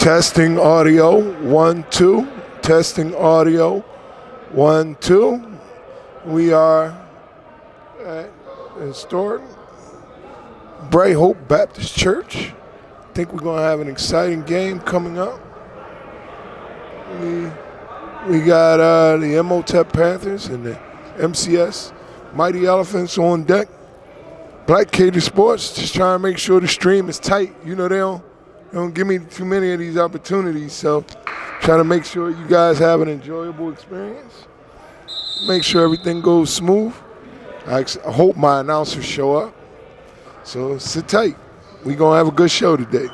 Testing audio, 1, 2. Testing audio, 1, 2. We are at the historic Bright Hope Baptist Church. I think we're going to have an exciting game coming up. We got the Imhotep Panthers and the MCS Mighty Elephants on deck. Black Cajun Sports, just trying to make sure the stream is tight. You know, they don't give me too many of these opportunities, so trying to make sure you guys have an enjoyable experience. Make sure everything goes smooth. I hope my announcers show up. So sit tight. We're going to have a good show today.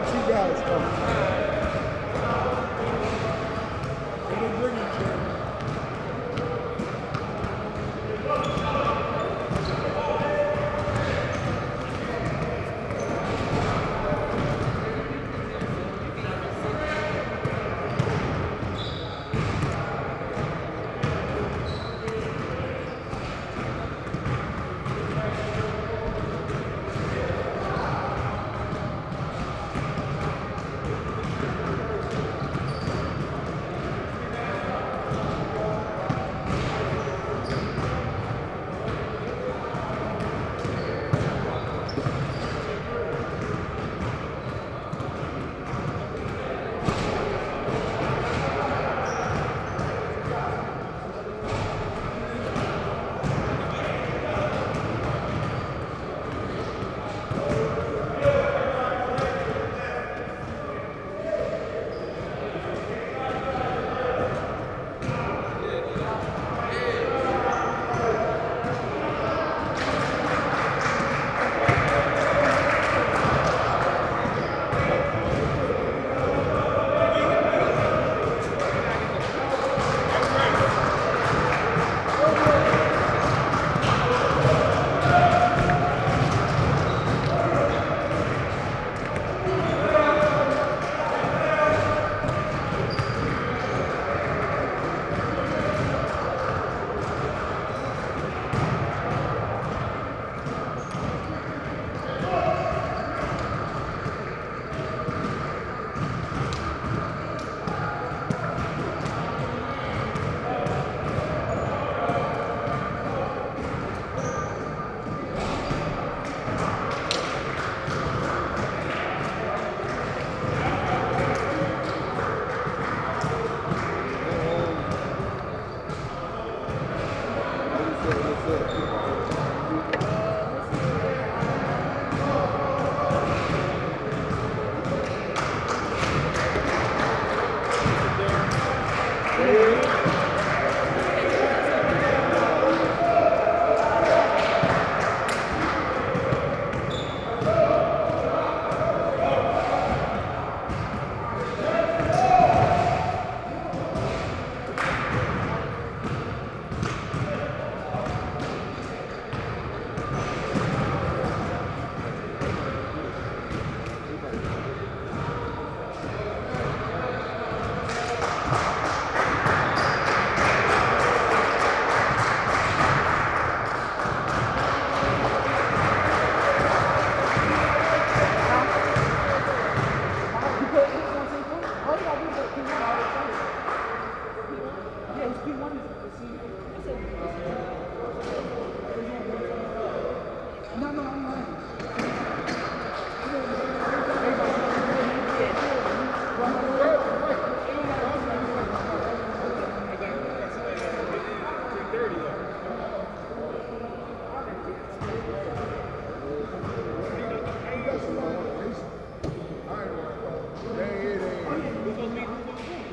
Two guys coming. It'll bring it to him.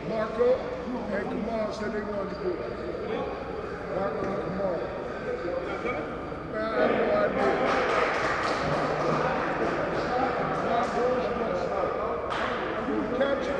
Marco and Kamal said they wanted to do it. Marco and Kamal. Man, I have no idea. Marco, catch it.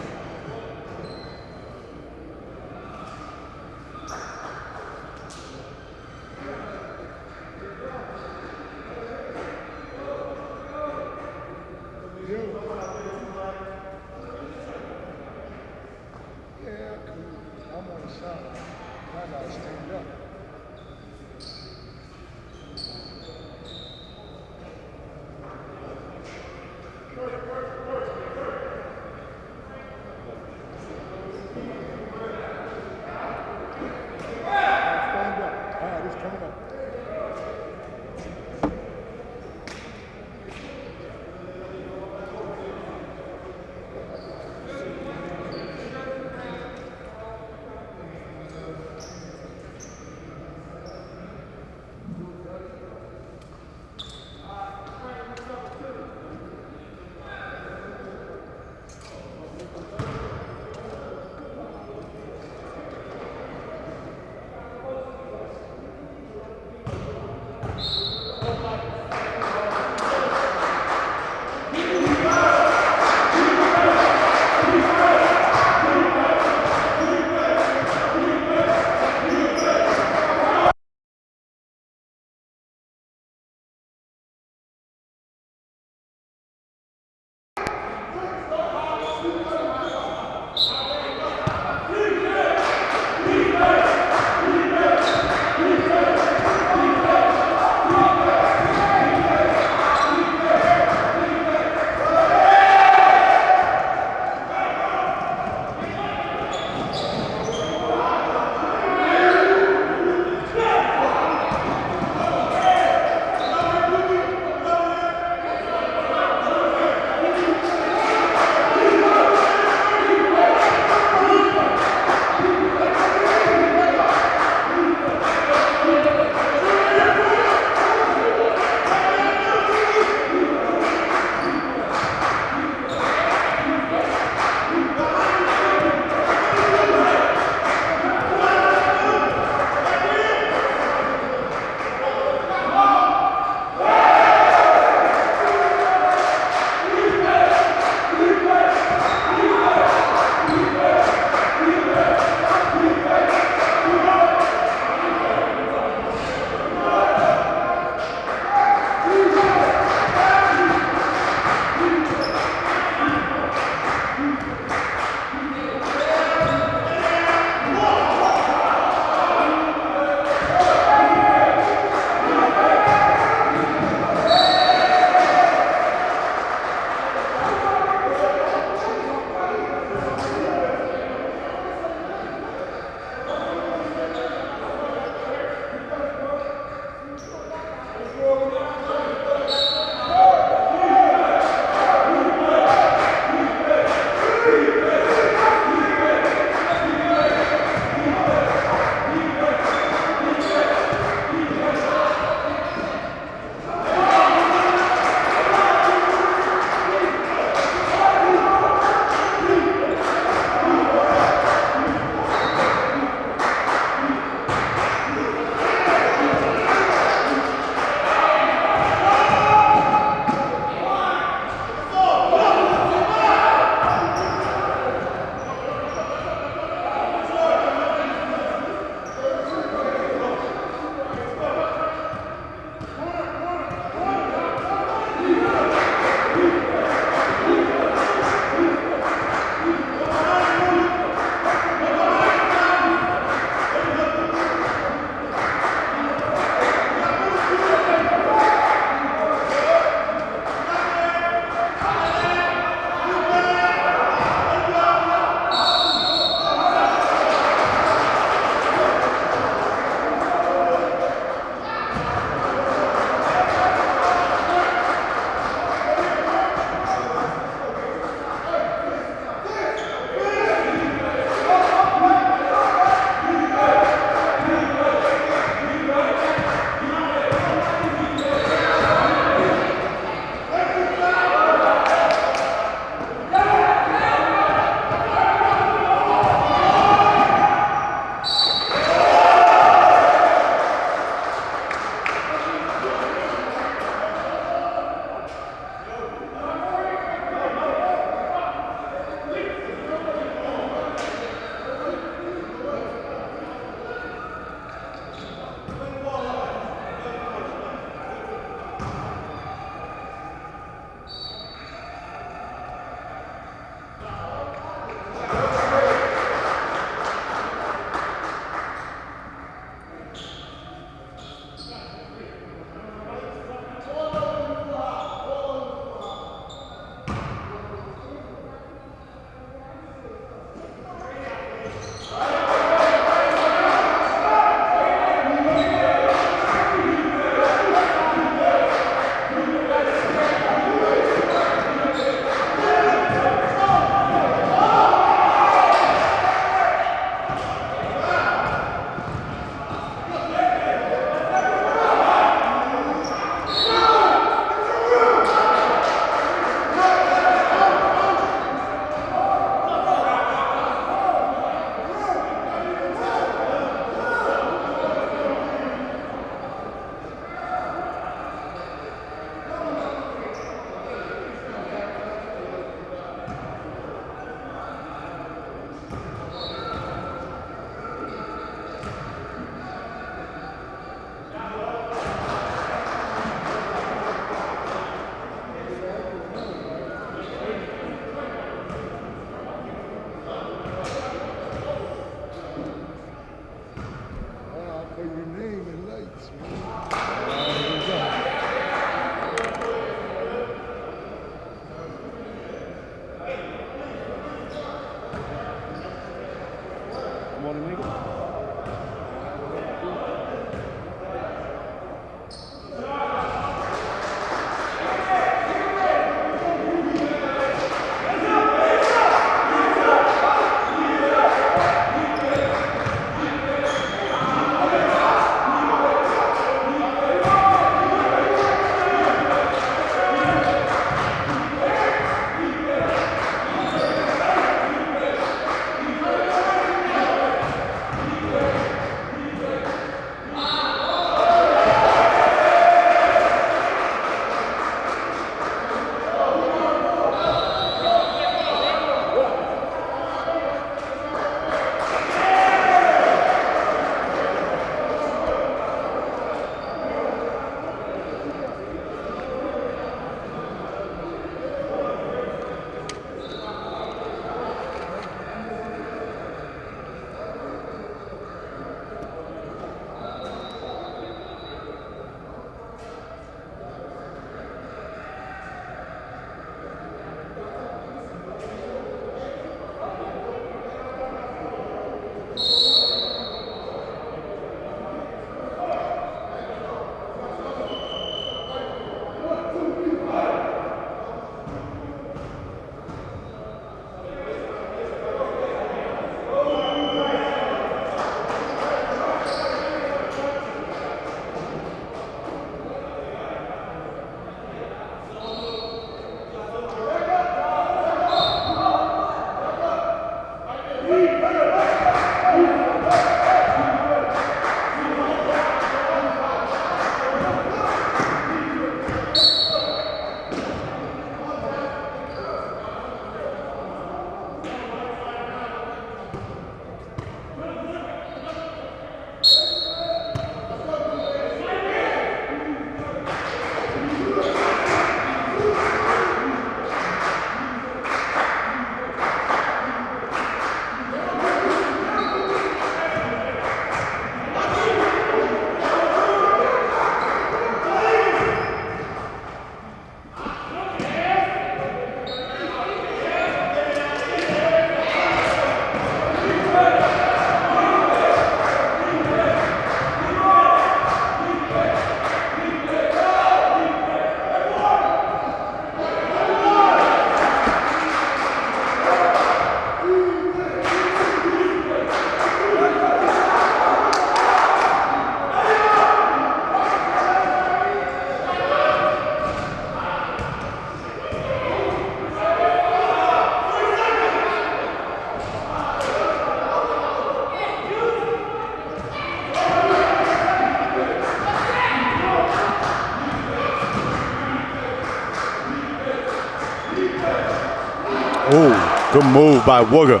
Oh, good move by Wooga.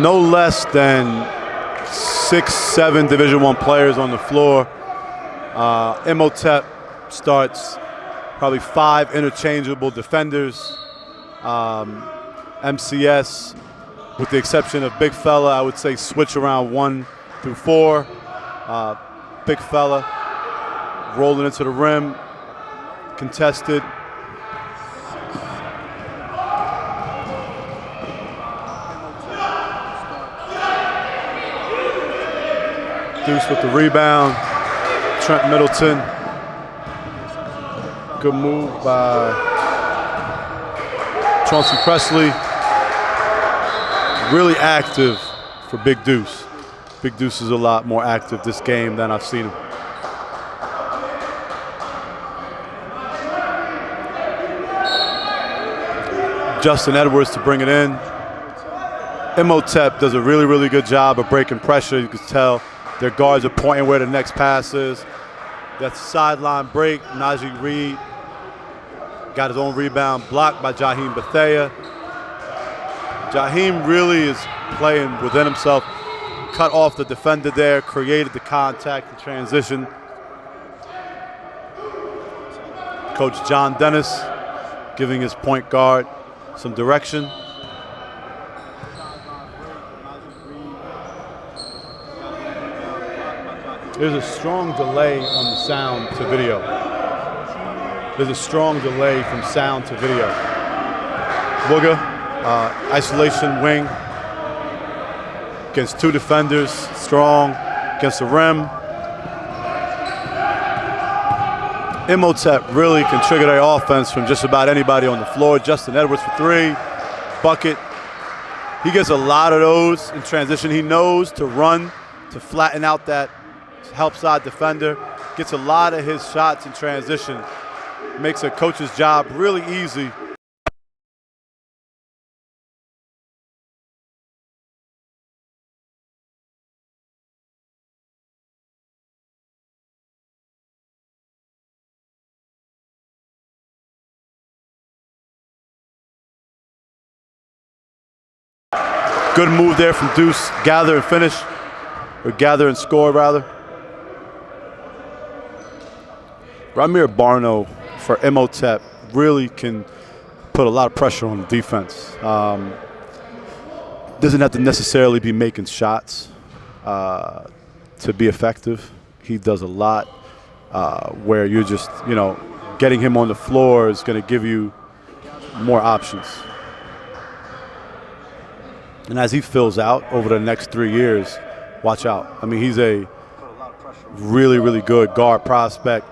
No less than 6, 7 Division I players on the floor. Imhotep starts probably 5 interchangeable defenders. MCS, with the exception of Big Fella, I would say switch around 1 through 4. Big Fella rolling into the rim, contested. Deuce with the rebound. Trent Middleton. Good move by Chauncey Presley. Really active for Big Deuce. Big Deuce is a lot more active this game than I've seen him. Justin Edwards to bring it in. Imhotep does a really, really good job of breaking pressure. You can tell their guards are pointing where the next pass is. That sideline break, Najee Reed got his own rebound, blocked by Jaheim Bethea. Jaheim really is playing within himself. Cut off the defender there, created the contact, the transition. Coach John Dennis giving his point guard some direction. There's a strong delay on the sound to video. There's a strong delay from sound to video. Wooga, isolation wing against 2 defenders, strong against the rim. Imhotep really can trigger their offense from just about anybody on the floor. Justin Edwards for 3, bucket. He gets a lot of those in transition. He knows to run, to flatten out that help side defender. Gets a lot of his shots in transition. Makes a coach's job really easy. Good move there from Deuce. Gather and finish, or gather and score rather. Ramir Barno for Imhotep really can put a lot of pressure on the defense. Doesn't have to necessarily be making shots to be effective. He does a lot where you're just, getting him on the floor is going to give you more options. And as he fills out over the next 3 years, watch out. I mean, he's a really, really good guard prospect.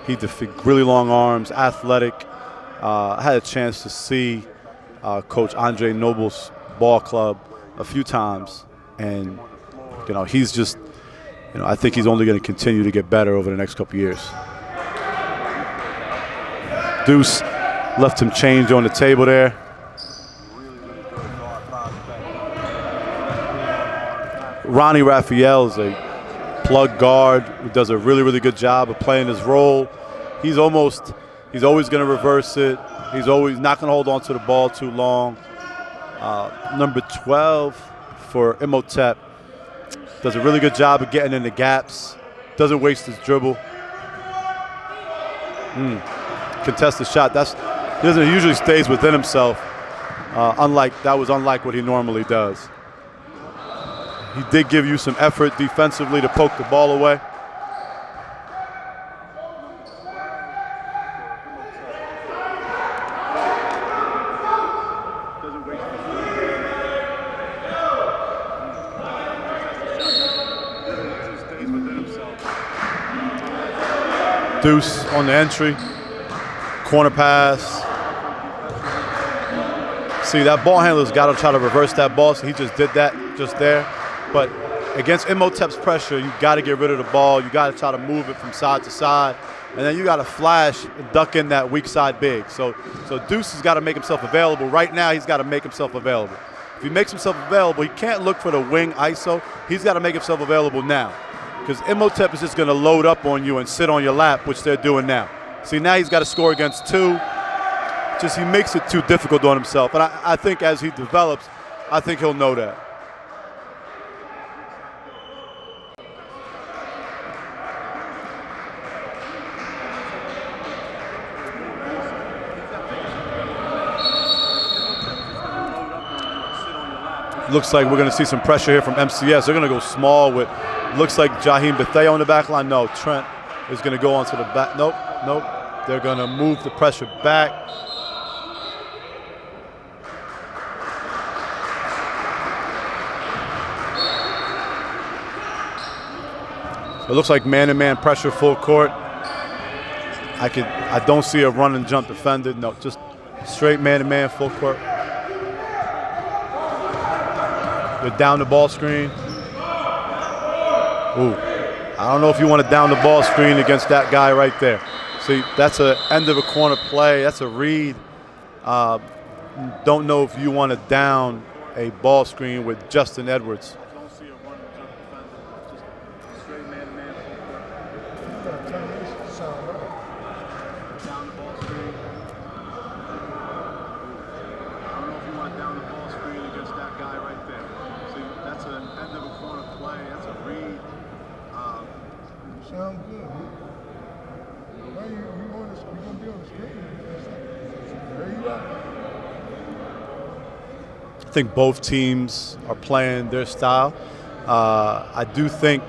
He's really long arms, athletic. I had a chance to see Coach Andre Noble's ball club a few times. And, he's just, I think he's only going to continue to get better over the next couple years. Deuce left him change on the table there. Ronnie Raphael is a plug guard who does a really, really good job of playing his role. He's always going to reverse it. He's always not going to hold on to the ball too long. Number 12 for Imhotep does a really good job of getting in the gaps. Doesn't waste his dribble. Contested shot. He usually stays within himself. That was unlike what he normally does. He did give you some effort defensively to poke the ball away. Deuce on the entry, corner pass. See, that ball handler's got to try to reverse that ball, so he just did that just there. But against Imhotep's pressure, you got to get rid of the ball. You got to try to move it from side to side, and then you got to flash and duck in that weak side big. So Deuce has got to make himself available. Right now, he's got to make himself available. If he makes himself available, he can't look for the wing ISO. He's got to make himself available now, because Imhotep is just going to load up on you and sit on your lap, which they're doing now. See, now he's got to score against 2. Just he makes it too difficult on himself. And I think as he develops, I think he'll know that. Looks like we're going to see some pressure here from MCS. They're going to go small with, looks like Jaheim Bethea on the back line. No, Trent is going to go onto the back. Nope. They're going to move the pressure back. So it looks like man-to-man pressure full court. I don't see a run and jump defender. No, just straight man-to-man full court. They're down the ball screen. Ooh, I don't know if you want to down the ball screen against that guy right there. See, that's an end of a corner play. That's a read. Don't know if you want to down a ball screen with Justin Edwards. I don't see a run and jump defender. Just straight man-to-man down the ball screen. I don't know if you want to down the ball screen against that guy right there. See, that's an end of a corner play. That's a read. Sound good. Why you going to be on the screen? There you go. I think both teams are playing their style. I do think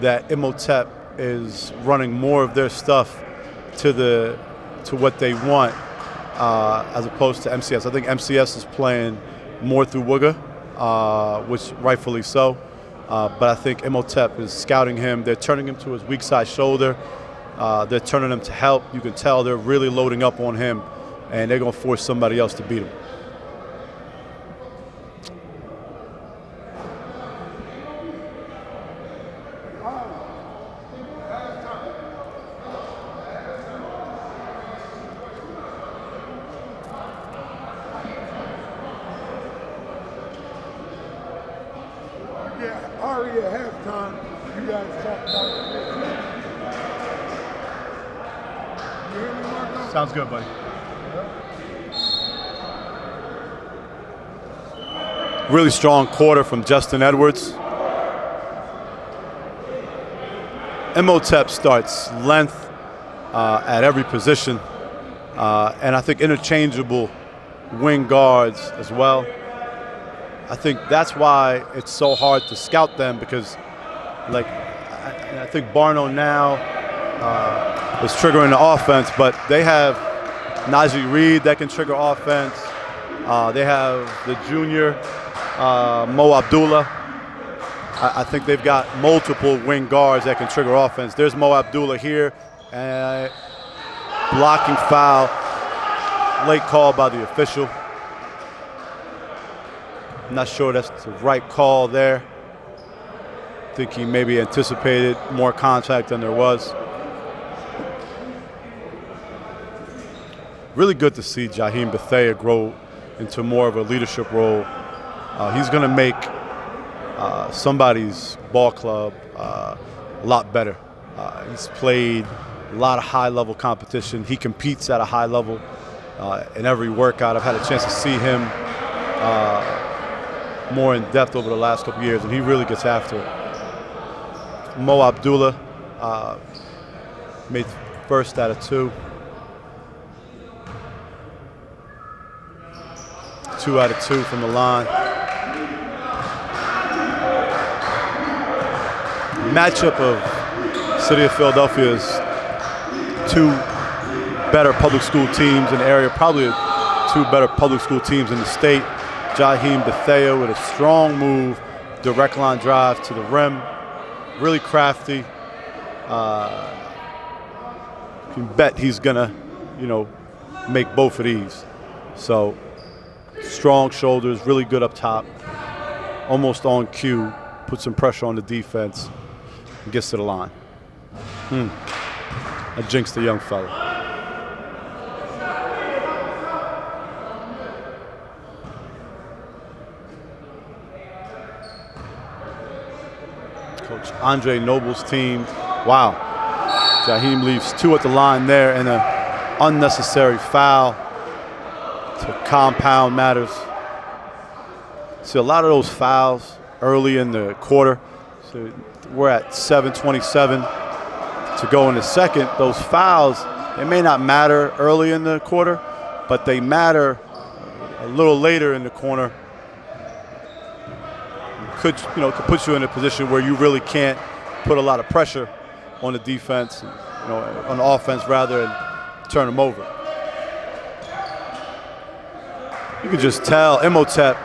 that Imhotep is running more of their stuff to what they want as opposed to MCS. I think MCS is playing more through Wooga, which rightfully so. But I think Imhotep is scouting him. They're turning him to his weak side shoulder. They're turning him to help. You can tell they're really loading up on him, and they're going to force somebody else to beat him. Yeah, already at halftime, you guys talk about it. You hear me, Marco? Sounds good, buddy. Really strong quarter from Justin Edwards. Imhotep starts length at every position, and I think interchangeable wing guards as well. I think that's why it's so hard to scout them because, like, I think Barno now is triggering the offense, but they have Najee Reed that can trigger offense. They have the junior Mo Abdullah. I think they've got multiple wing guards that can trigger offense. There's Mo Abdullah here, and blocking foul, late call by the official. I'm not sure that's the right call there. I think he maybe anticipated more contact than there was. Really good to see Jaheim Bethea grow into more of a leadership role. He's going to make somebody's ball club a lot better. He's played a lot of high-level competition. He competes at a high level in every workout. I've had a chance to see him more in depth over the last couple years, and he really gets after it. Mo Abdullah made first out of 2. 2 out of 2 from the line. Matchup of City of Philadelphia's 2 better public school teams in the area, probably 2 better public school teams in the state. Jaheim Bethea with a strong move, direct line drive to the rim, really crafty. You can bet he's gonna, make both of these. So strong shoulders, really good up top, almost on cue, put some pressure on the defense, and gets to the line. I jinxed the young fella. Coach Andre Noble's team. Wow. Jaheim leaves 2 at the line there, and a unnecessary foul to compound matters. See a lot of those fouls early in the quarter. So we're at 7:27 to go in the second. Those fouls, they may not matter early in the quarter, but they matter a little later in the corner. Could put you in a position where you really can't put a lot of pressure on the defense, on the offense rather, and turn them over. You can just tell Imhotep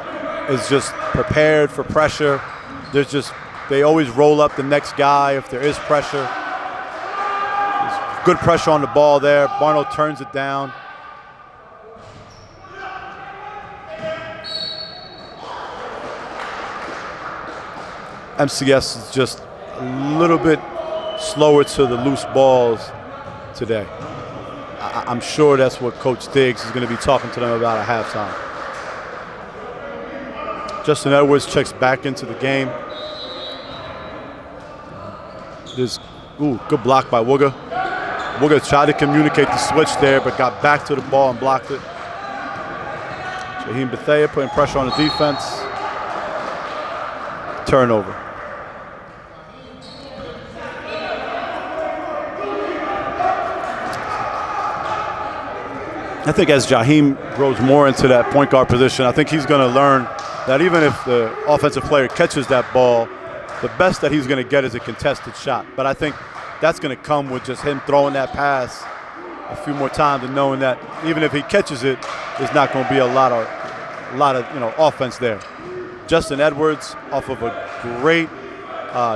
is just prepared for pressure. They always roll up the next guy if there is pressure. There's good pressure on the ball there. Barno turns it down. MCS is just a little bit slower to the loose balls today. I'm sure that's what Coach Diggs is going to be talking to them about at halftime. Justin Edwards checks back into the game. There's good block by Wooga. Wooga tried to communicate the switch there, but got back to the ball and blocked it. Jaheim Bethea putting pressure on the defense. Turnover. I think as Jaheim grows more into that point guard position, I think he's going to learn that even if the offensive player catches that ball, the best that he's going to get is a contested shot. But I think that's going to come with just him throwing that pass a few more times and knowing that even if he catches it, there's not going to be a lot of offense there. Justin Edwards off of a great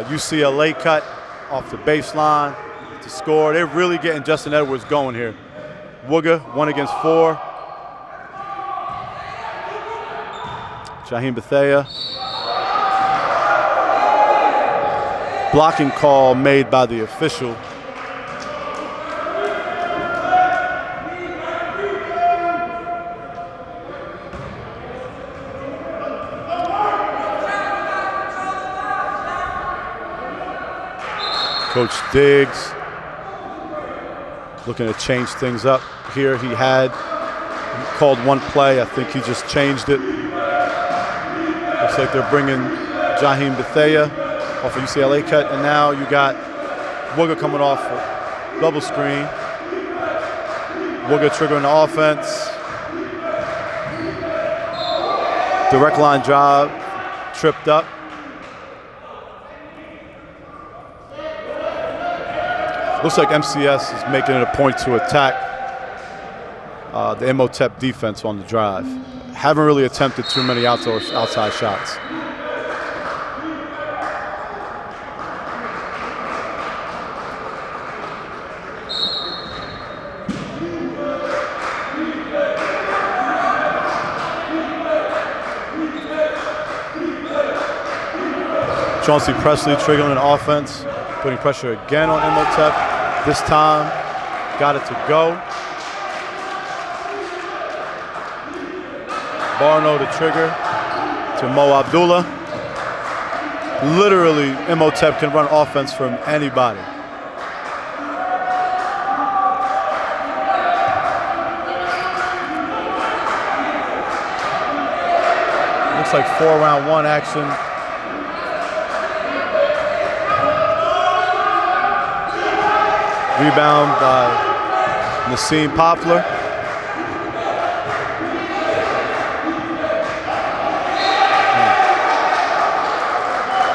UCLA cut off the baseline to score. They're really getting Justin Edwards going here. Wooga, 1 against 4. Jaheim Bethea. Blocking call made by the official. Coach Diggs looking to change things up here. He called one play. I think he just changed it. Looks like they're bringing Jaheim Bethea off a UCLA cut, and now you got Wooga coming off a double screen. Wooga triggering the offense. Direct line drive, tripped up. Looks like MCS is making it a point to attack the Imhotep defense on the drive. Haven't really attempted too many outside shots. Chauncey Presley triggering an offense, putting pressure again on Imhotep. This time, got it to go. Barno the trigger to Mo Abdullah. Literally, Imhotep can run offense from anybody. Looks like 4-round-1 action. Rebound by Nassim Poplar.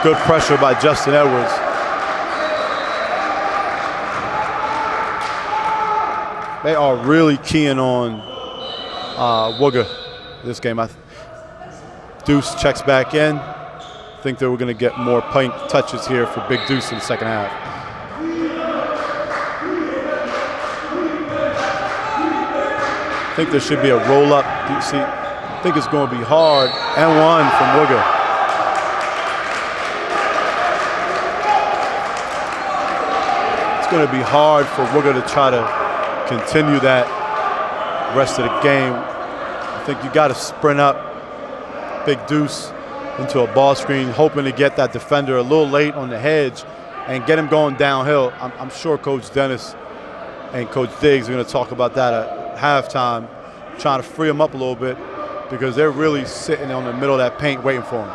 Good pressure by Justin Edwards. They are really keying on Wooga this game. Deuce checks back in. I think that we're going to get more paint touches here for Big Deuce in the second half. I think there should be a roll-up. See, I think it's going to be hard. And 1 from Wooga. It's going to be hard for Wooga to try to continue that rest of the game. I think you got to sprint up Big Deuce into a ball screen, hoping to get that defender a little late on the hedge and get him going downhill. I'm sure Coach Dennis and Coach Diggs are going to talk about that at halftime, trying to free him up a little bit because they're really sitting on the middle of that paint waiting for him.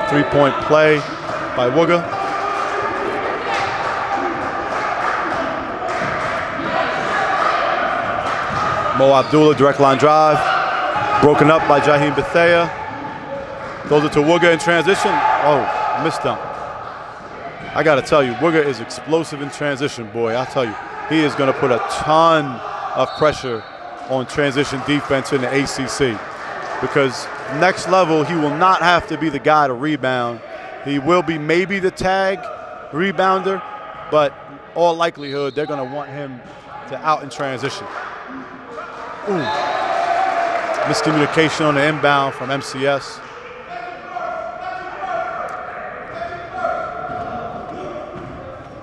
Three-point play by Wooga. Mo Abdullah, direct line drive. Broken up by Jaheim Bethea. Throws it to Wooga in transition. Oh, missed dunk. I got to tell you, Wooga is explosive in transition, boy. I tell you, he is going to put a ton of pressure on transition defense in the ACC because next level, he will not have to be the guy to rebound. He will be maybe the tag rebounder, but all likelihood, they're going to want him to out in transition. Ooh. Miscommunication on the inbound from MCS.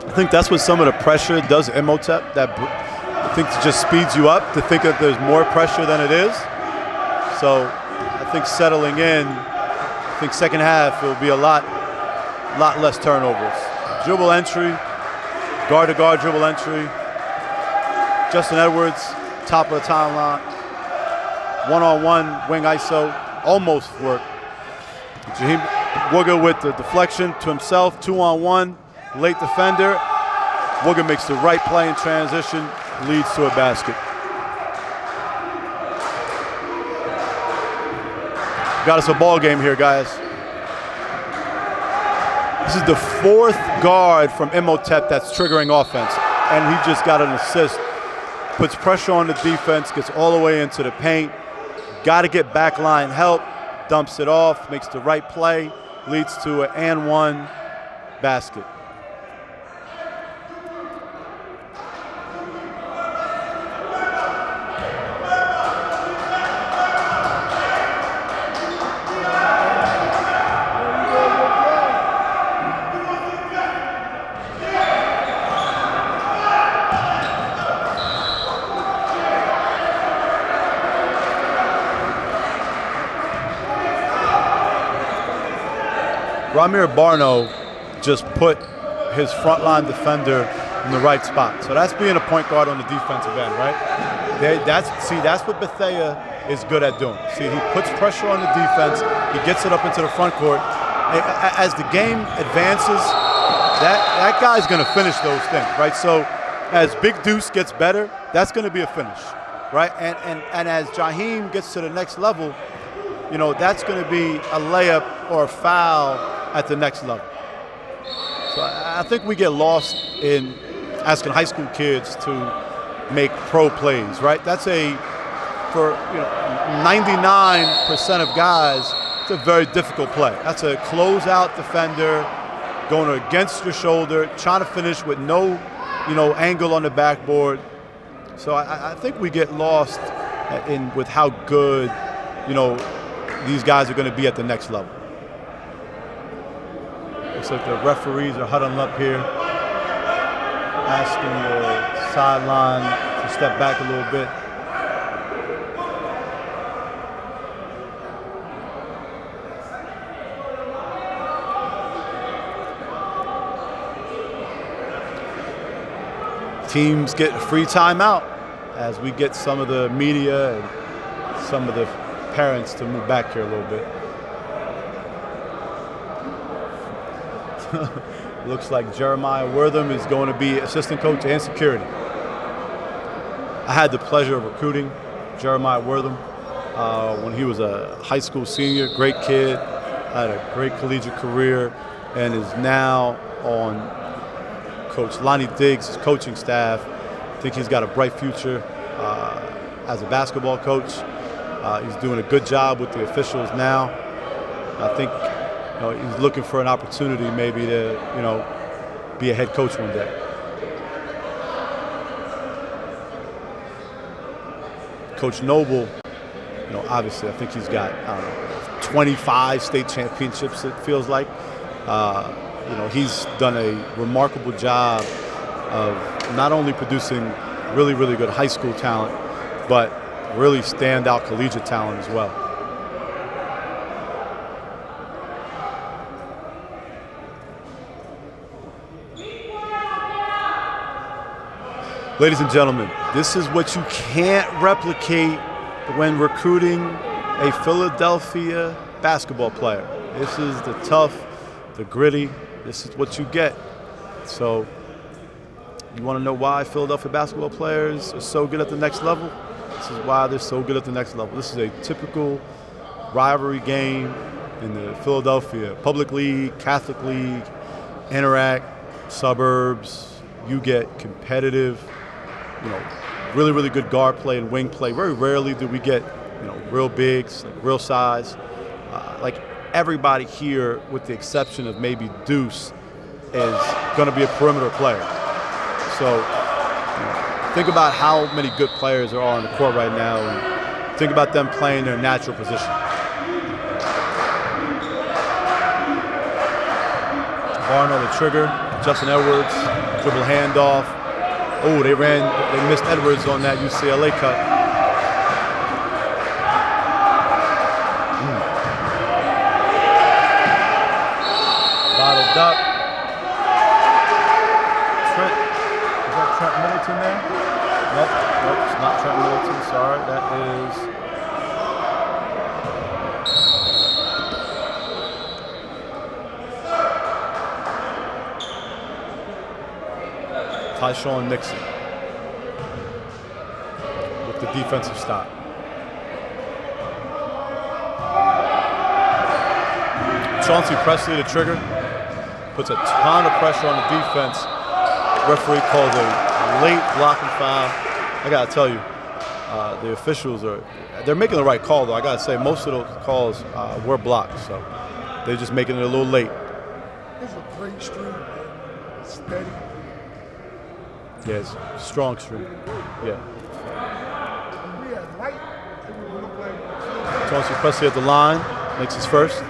I think that's what some of the pressure does to Imhotep. That I think it just speeds you up to think that there's more pressure than it is. So I think settling in, I think second half it will be a lot less turnovers. Dribble entry, guard to guard dribble entry. Justin Edwards, top of the timeline. One-on-one wing ISO, almost worked. Jaheim Wooga with the deflection to himself, 2-on-1, late defender. Wooga makes the right play in transition, leads to a basket. Got us a ball game here, guys. This is the fourth guard from Imhotep that's triggering offense, and he just got an assist. Puts pressure on the defense, gets all the way into the paint. Got to get backline help, dumps it off, makes the right play, leads to an and one basket. Ramir Barno just put his frontline defender in the right spot. So that's being a point guard on the defensive end, right? That's what Bethea is good at doing. See, he puts pressure on the defense. He gets it up into the front court. As the game advances, that guy's going to finish those things, right? So as Big Deuce gets better, that's going to be a finish, right? And as Jaheim gets to the next level, you know, that's going to be a layup or a foul at the next level. So I think we get lost in asking high school kids to make pro plays, right? That's for 99% of guys, it's a very difficult play. That's a closeout defender going against your shoulder, trying to finish with no, angle on the backboard. So I think we get lost with how good, these guys are going to be at the next level. Looks like the referees are huddling up here, asking the sideline to step back a little bit. Teams get a free timeout as we get some of the media and some of the parents to move back here a little bit. Looks like Jeremiah Wortham is going to be assistant coach and security. I had the pleasure of recruiting Jeremiah Wortham when he was a high school senior. Great kid, had a great collegiate career, and is now on Coach Lonnie Diggs' coaching staff. I think he's got a bright future as a basketball coach. He's doing a good job with the officials now. I think he's looking for an opportunity maybe to, be a head coach one day. Coach Noble, obviously I think he's got 25 state championships, it feels like. He's done a remarkable job of not only producing really, really good high school talent, but really standout collegiate talent as well. Ladies and gentlemen, this is what you can't replicate when recruiting a Philadelphia basketball player. This is the tough, the gritty. This is what you get. So you want to know why Philadelphia basketball players are so good at the next level? This is why they're so good at the next level. This is a typical rivalry game in the Philadelphia Public League, Catholic League, Interact, suburbs. You get competitive, really, really good guard play and wing play. Very rarely do we get, real bigs, like real size. Like everybody here, with the exception of maybe Deuce, is going to be a perimeter player. So think about how many good players are on the court right now, and think about them playing their natural position. Barno the trigger, Justin Edwards, dribble handoff. Oh, they missed Edwards on that UCLA cut. Bottled up. Trent, is that Trent Middleton there? Nope, it's not Trent Middleton, sorry, that is Tyshawn Nixon with the defensive stop. Chauncey Presley, the trigger, puts a ton of pressure on the defense. Referee calls a late blocking foul. I gotta tell you, the officials they're making the right call though. I gotta say, most of those calls were blocked, so they're just making it a little late. It's a great stream, it's steady. Yeah, it's a strong stream. Yeah. Chauncey Presley at the line, makes his first.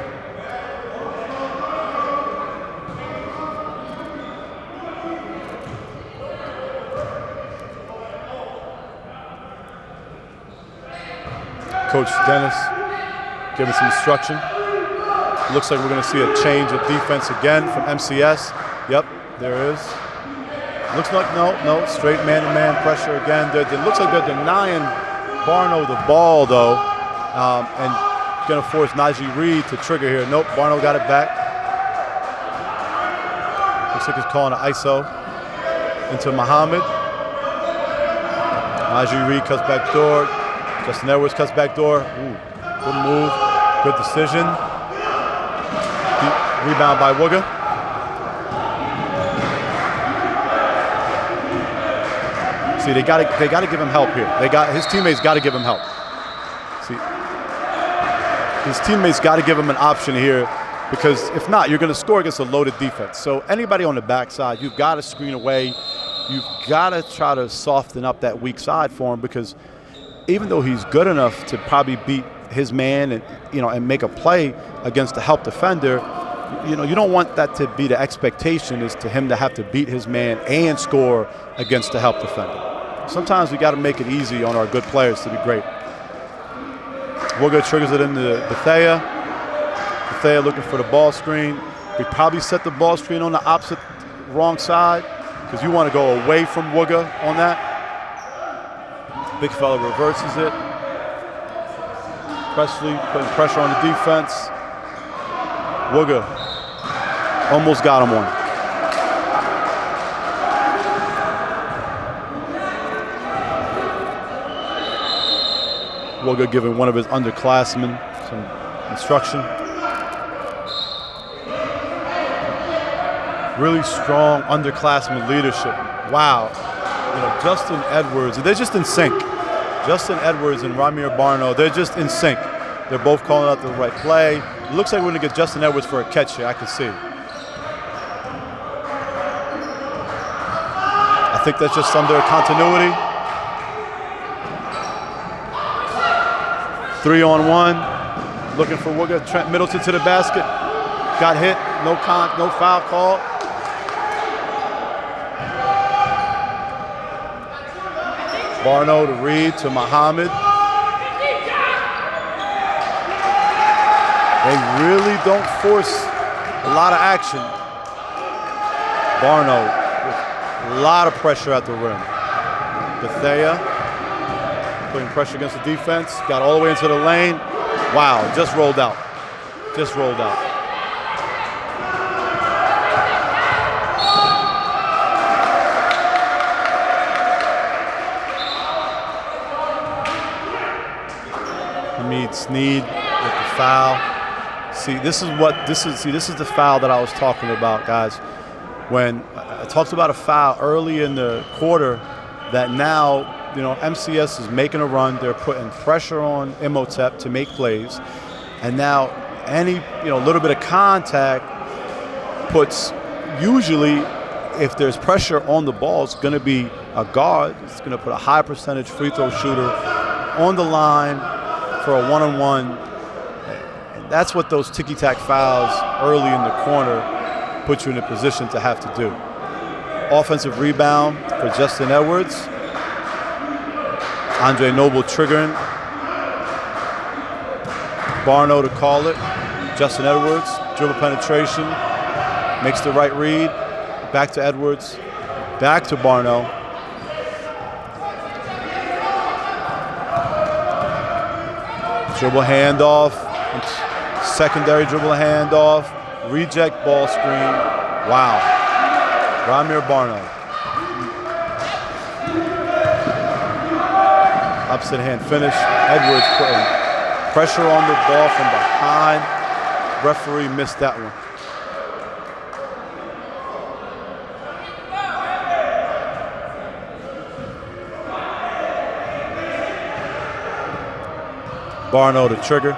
Coach Dennis giving some instruction. Looks like we're going to see a change of defense again from MCS. Yep, there is. Looks like, no, straight man-to-man pressure again. It looks like they're denying Barno the ball, though, and going to force Najee Reed to trigger here. Nope, Barno got it back. Looks like he's calling an ISO into Muhammad. Najee Reed cuts back door. Justin Edwards cuts back door. Ooh, good move, good decision. Rebound by Wooga. See, they got to give him help here. His teammates got to give him help. See, his teammates got to give him an option here, because if not, you're going to score against a loaded defense. So anybody on the backside, you've got to screen away. You've got to try to soften up that weak side for him, because even though he's good enough to probably beat his man and make a play against a help defender, you don't want that to be the expectation, is to him to have to beat his man and score against a help defender. Sometimes we got to make it easy on our good players to be great. Wooga triggers it into Bethea. Bethea looking for the ball screen. We probably set the ball screen on the opposite wrong side, because you want to go away from Wooga on that. Big fella reverses it. Presley putting pressure on the defense. Wooga almost got him one. Wooga giving one of his underclassmen some instruction. Really strong underclassmen leadership. Wow. Justin Edwards, they're just in sync. Justin Edwards and Ramir Barno, they're just in sync. They're both calling out the right play. It looks like we're going to get Justin Edwards for a catch here, I can see. I think that's just under continuity. 3-on-1, looking for Wooga. Trent Middleton to the basket. Got hit, no foul call. Barno to Reed to Muhammad. They really don't force a lot of action. Barno with a lot of pressure at the rim. Bethea putting pressure against the defense. Got all the way into the lane. Wow, just rolled out. Just rolled out. Hamid Sneed with the foul. See, this is the foul that I was talking about, guys. When I talked about a foul early in the quarter, that now, MCS is making a run. They're putting pressure on Imhotep to make plays. And now any, little bit of contact puts, usually if there's pressure on the ball, it's going to be a guard. It's going to put a high percentage free throw shooter on the line for a one-on-one. And that's what those ticky-tack fouls early in the corner put you in a position to have to do. Offensive rebound for Justin Edwards. Andre Noble triggering. Barno to call it. Justin Edwards, dribble penetration, makes the right read. Back to Edwards, back to Barno. Dribble handoff, secondary dribble handoff, reject ball screen. Wow. Ramir Barno. Opposite hand finish. Edwards putting pressure on the ball from behind. Referee missed that one. Barno to trigger.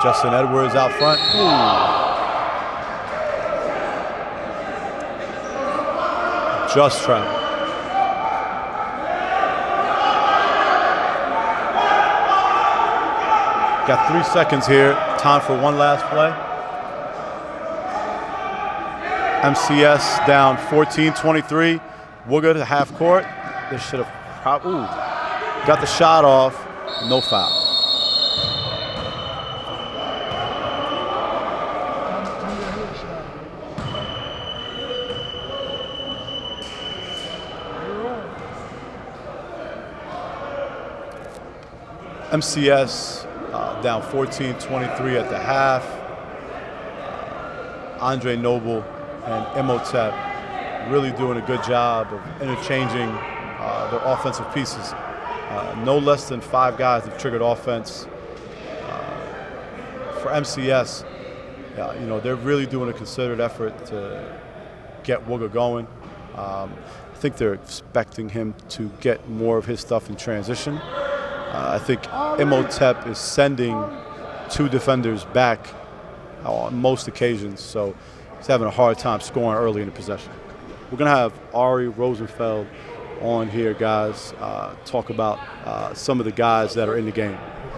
Justin Edwards out front. Just travel. Got 3 seconds here. Time for one last play. MCS down 14-23. Wooga to half court. This should have probably got the shot off. No foul. MCS down 14-23 at the half. Andre Noble and Imhotep really doing a good job of interchanging their offensive pieces. No less than 5 guys have triggered offense. For MCS, they're really doing a concerted effort to get Wooga going. I think they're expecting him to get more of his stuff in transition. I think Imhotep is sending 2 defenders back on most occasions, so he's having a hard time scoring early in the possession. We're going to have Ari Rosenfeld on here, guys, talk about some of the guys that are in the game.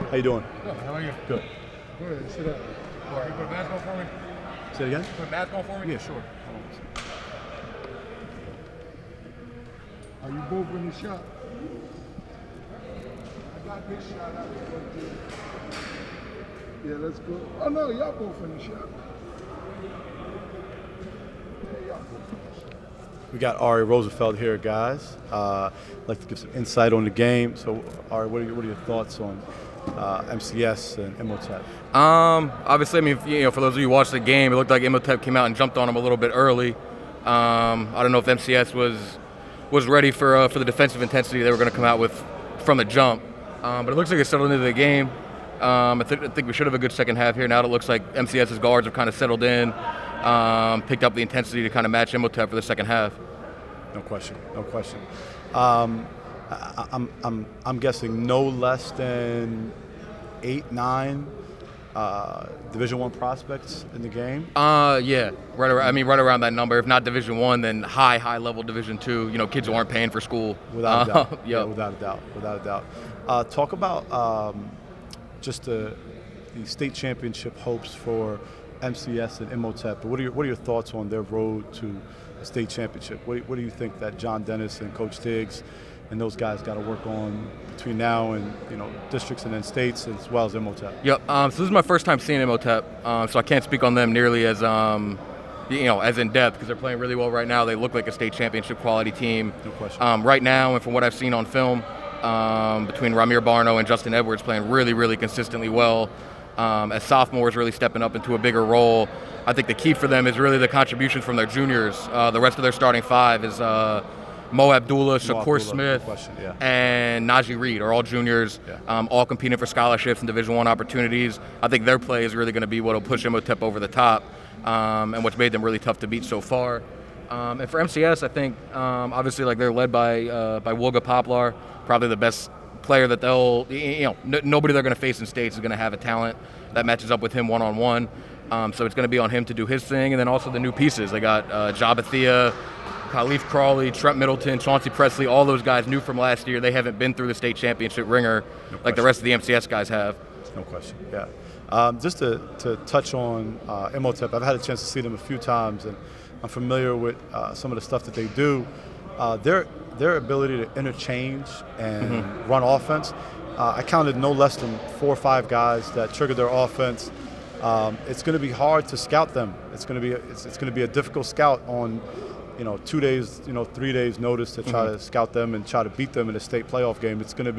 How you doing? Good. How are you? Good. Good. Sit up. All right, you put a mask on for me? Say it again? Put a mask on for me? Yeah, sure. Are you both in the shot? I got this shot out there. Yeah, let's go. Oh no, y'all both in the shot. We got Ari Rosenfeld here, guys. I'd like to give some insight on the game. So, Ari, what are your thoughts on MCS and Imhotep? Obviously, I mean, for those of you who watched the game, it looked like Imhotep came out and jumped on him a little bit early. I don't know if MCS was ready for the defensive intensity they were going to come out with from the jump. But it looks like it's settled into the game. I think we should have a good second half here. Now it looks like MCS's guards have kind of settled in, picked up the intensity to kind of match Imhotep for the second half. No question. I'm guessing no less than 8, 9 Division I prospects in the game. Yeah, right around that number. If not Division I, then high level Division II. Kids who aren't paying for school. Without a doubt. Yeah, without a doubt. Talk about just the state championship hopes for MCS and Imhotep. What are your thoughts on their road to a state championship? What do you think that John Dennis and Coach Tiggs and those guys got to work on between now and districts and then states as well as Imhotep? Yep. So this is my first time seeing Imhotep, so I can't speak on them nearly as as in depth, because they're playing really well right now. They look like a state championship quality team. No question. Right now, and from what I've seen on film, between Ramir Barno and Justin Edwards playing really, really consistently well. As sophomores really stepping up into a bigger role. I think the key for them is really the contributions from their juniors. The rest of their starting five is Mo Abdullah, Shakur Smith, and Najee Reed are all juniors, all competing for scholarships and Division I opportunities. I think their play is really going to be what will push Imhotep over the top, and what's made them really tough to beat so far. And for MCS, I think obviously like they're led by Wooga Poplar, probably the best player that they'll, nobody they're going to face in states is going to have a talent that matches up with him one-on-one. So it's going to be on him to do his thing, and then also the new pieces. They got Jabathia, Khalif Crawley, Trent Middleton, Chauncey Presley, all those guys new from last year. They haven't been through the state championship ringer like the rest of the MCS guys have. No question, yeah. Just to touch on Imhotep, I've had a chance to see them a few times, and I'm familiar with some of the stuff that they do. Their ability to interchange and run offense, I counted no less than 4 or 5 guys that triggered their offense. It's going to be hard to scout them. It's going to be a difficult scout on 2 days, 3 days notice to try to scout them and try to beat them in a state playoff game. It's going to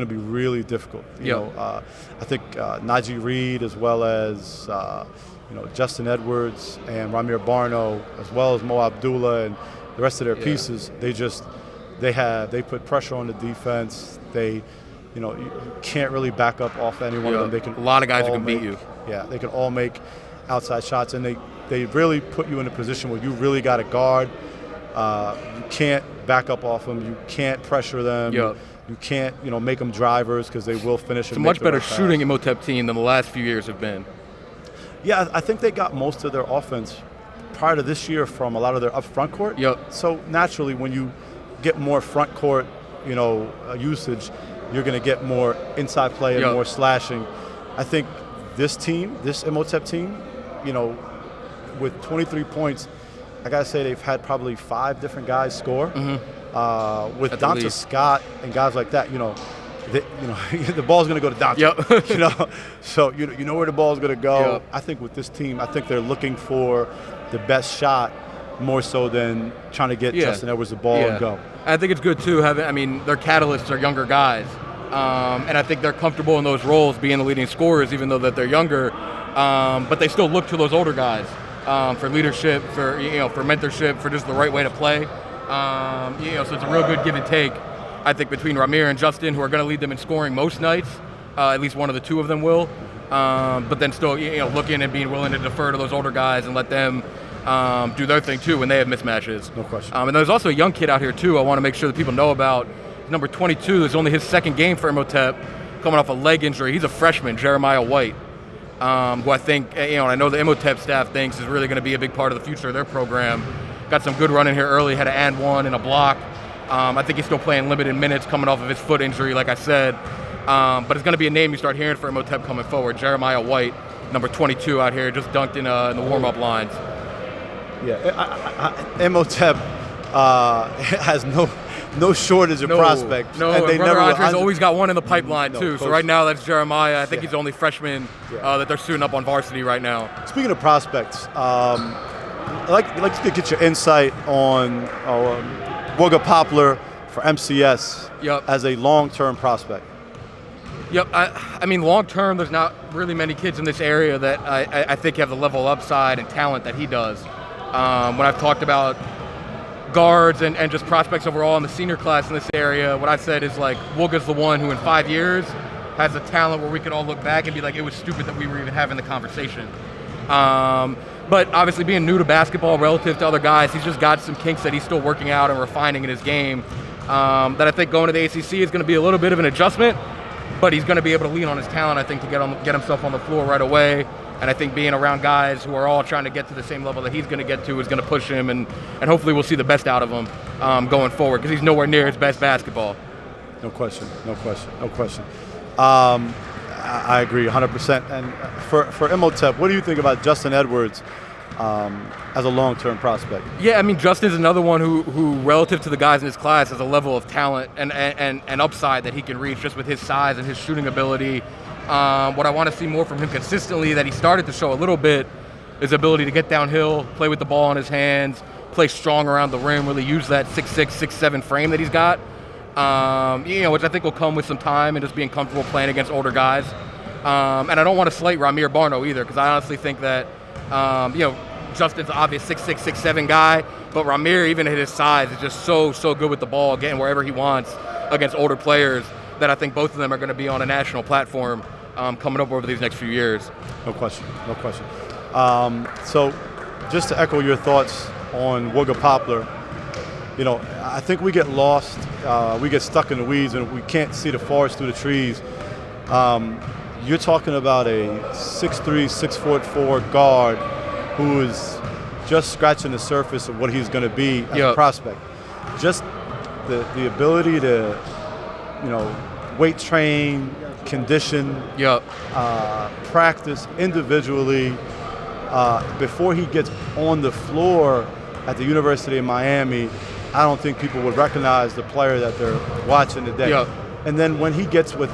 be really difficult. I think Najee Reed, as well as Justin Edwards and Ramir Barno, as well as Mo Abdullah and the rest of their pieces, they put pressure on the defense. You can't really back up off any one of them. They can a lot of guys who can beat you. Yeah, they can all make outside shots, and they really put you in a position where you really got to guard. You can't back up off them. You can't pressure them. You can't, make them drivers, because they will finish. It's a much better shooting Imhotep team than the last few years have been. Yeah, I think they got most of their offense prior to this year from a lot of their up front court. So naturally, when you get more front court, usage, you're going to get more inside play and more slashing. I think this Imhotep team, with 23 points, I got to say they've had probably 5 different guys score. With Dante Scott and guys like that, the ball's going to go to Dante. So you know where the ball's going to go. I think with this team, I think they're looking for the best shot more so than trying to get Justin Edwards the ball and go. I think it's good too. Their catalysts are younger guys, and I think they're comfortable in those roles, being the leading scorers, even though that they're younger. But they still look to those older guys for leadership, for mentorship, for just the right way to play. So it's a real good give and take, I think, between Ramir and Justin, who are going to lead them in scoring most nights. At least one of the two of them will. But then still, looking and being willing to defer to those older guys and let them do their thing too when they have mismatches. No question. And there's also a young kid out here too I want to make sure that people know about. Number 22 is only his second game for Imhotep, coming off a leg injury. He's a freshman, Jeremiah White, who I think, I know the Imhotep staff thinks is really going to be a big part of the future of their program. Got some good running here early, had an and one and a block. I think he's still playing limited minutes coming off of his foot injury, like I said. But it's going to be a name you start hearing for Imhotep coming forward. Jeremiah White, number 22 out here, just dunked in the warm-up lines. Yeah, Imhotep has no shortage of prospects. No, and Brother Andre's always got one in the pipeline too. So right now that's Jeremiah. I think he's the only freshman that they're suiting up on varsity right now. Speaking of prospects, I'd like to get your insight on Wooga Poplar for MCS as a long-term prospect. I mean, long-term, there's not really many kids in this area that I think have the level of upside and talent that he does. When I've talked about guards and just prospects overall in the senior class in this area, what I've said is like Wooga's the one who in 5 years has a talent where we could all look back and be like, it was stupid that we were even having the conversation. But obviously being new to basketball relative to other guys, he's just got some kinks that he's still working out and refining in his game that I think going to the ACC is going to be a little bit of an adjustment, but he's going to be able to lean on his talent, I think, to get himself on the floor right away. And I think being around guys who are all trying to get to the same level that he's going to get to is going to push him, and hopefully we'll see the best out of him going forward, because he's nowhere near his best basketball. No question. I agree 100%. And for Imhotep, what do you think about Justin Edwards as a long-term prospect? Yeah, I mean, Justin's another one who relative to the guys in his class, has a level of talent and upside that he can reach just with his size and his shooting ability. What I want to see more from him consistently that he started to show a little bit his ability to get downhill, play with the ball in his hands, play strong around the rim, really use that 6'6", 6'7" frame that he's got, which I think will come with some time and just being comfortable playing against older guys. And I don't want to slight Ramir Barno either, because I honestly think that, Justin's an obvious 6'6", 6'7" guy, but Ramir, even at his size, is just so good with the ball, getting wherever he wants against older players, that I think both of them are going to be on a national platform coming up over these next few years. No question. So just to echo your thoughts on Wooga Poplar, I think we get lost, we get stuck in the weeds, and we can't see the forest through the trees. You're talking about a 6'3", 6'4" guard who is just scratching the surface of what he's going to be as a prospect. Just the ability to, weight train, condition, practice individually before he gets on the floor at the University of Miami. I don't think people would recognize the player that they're watching today. And then when he gets with,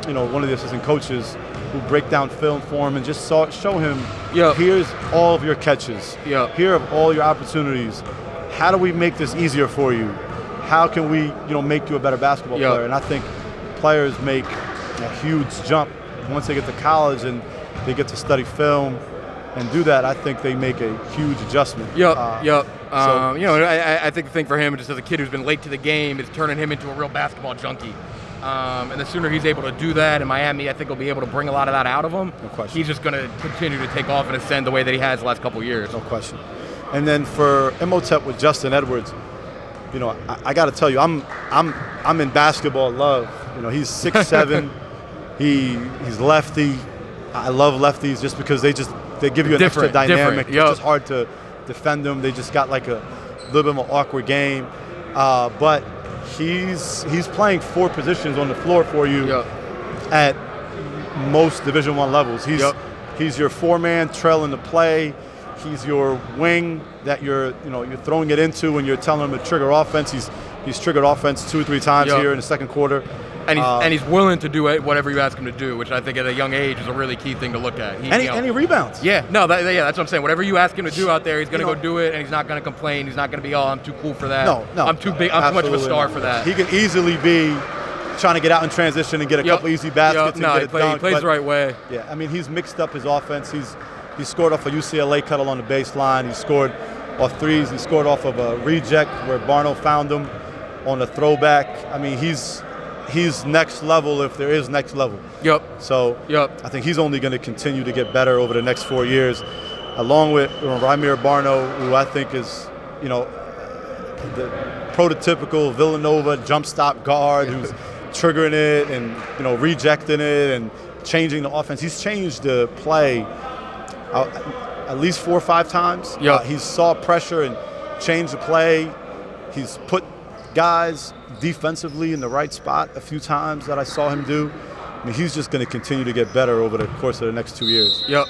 one of the assistant coaches who break down film for him and just show him, here's all of your catches. Here are all your opportunities. How do we make this easier for you? How can we, make you a better basketball player? And I think players make a huge jump once they get to college and they get to study film and do that. I think they make a huge adjustment. I think the thing for him, just as a kid who's been late to the game, is turning him into a real basketball junkie. And the sooner he's able to do that in Miami, I think he'll be able to bring a lot of that out of him. No question. He's just going to continue to take off and ascend the way that he has the last couple of years. No question. And then for Imhotep with Justin Edwards, I got to tell you, I'm in basketball love. He's 6'7", he's lefty. I love lefties just because they give you an extra dynamic. It's just hard to defend them. They just got like a little bit of an awkward game, but he's playing 4 positions on the floor for you at most Division I levels. He's your 4-man trailing the play. He's your wing that you're throwing it into when you're telling him to trigger offense. He's triggered offense 2 or 3 times here in the second quarter. And he's willing to do whatever you ask him to do, which I think at a young age is a really key thing to look at. And he rebounds. That's what I'm saying. Whatever you ask him to do out there, he's going to go do it, and he's not going to complain. He's not going to be, I'm too cool for that. No. I'm too big. I'm too much of a star for that. He can easily be trying to get out in transition and get a couple easy baskets and get a dunk. He plays the right way. Yeah, I mean, he's mixed up his offense. He scored off a UCLA cut along the baseline. He scored off threes. He scored off of a reject where Barno found him on a throwback. I mean, he's next level if there is next level. So I think he's only going to continue to get better over the next 4 years, along with Ramir Barno, who I think is, the prototypical Villanova jump stop guard who's triggering it and, rejecting it and changing the offense. He's changed the play at least 4 or 5 times. He's saw pressure and changed the play. He's put guys defensively in the right spot a few times that I saw him do. I mean, he's just going to continue to get better over the course of the next 2 years. All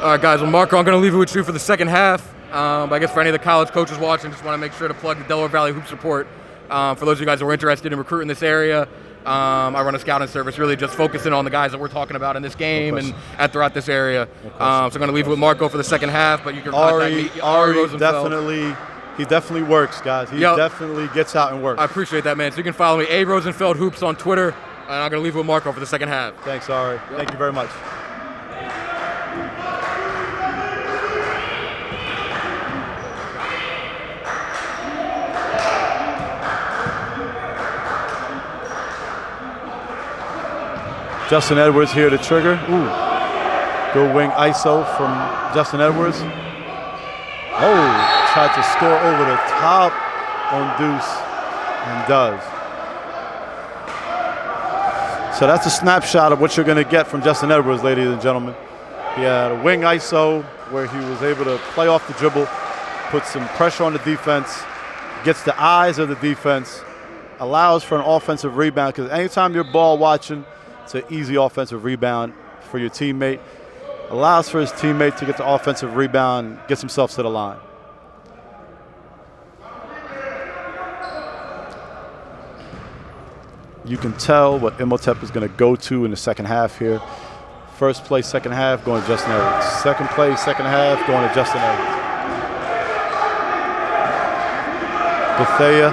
right, guys. Well, Marco, I'm going to leave it with you for the second half. I guess for any of the college coaches watching, just want to make sure to plug the Delaware Valley Hoops Report. For those of you guys who are interested in recruiting this area, I run a scouting service really just focusing on the guys that we're talking about in this game and throughout this area. So I'm going to leave it with Marco for the second half, but you can contact me. Ari Rosenfeld. He definitely works, guys. He definitely gets out and works. I appreciate that, man. So you can follow me, A. Rosenfeld Hoops on Twitter, and I'm going to leave it with Marco for the second half. Thanks, Ari. Thank you very much. Justin Edwards here to trigger. Go wing ISO from Justin Edwards. Tried to score over the top on Deuce and does. So that's a snapshot of what you're going to get from Justin Edwards, ladies and gentlemen. He had a wing ISO where he was able to play off the dribble, put some pressure on the defense, gets the eyes of the defense, allows for an offensive rebound, because anytime you're ball watching, it's an easy offensive rebound for your teammate. Allows for his teammate to get the offensive rebound, gets himself to the line. You can tell what Imhotep is going to go to in the second half here. First play, second half, going to Justin Edwards. Second play, second half, going to Justin Edwards. Bethea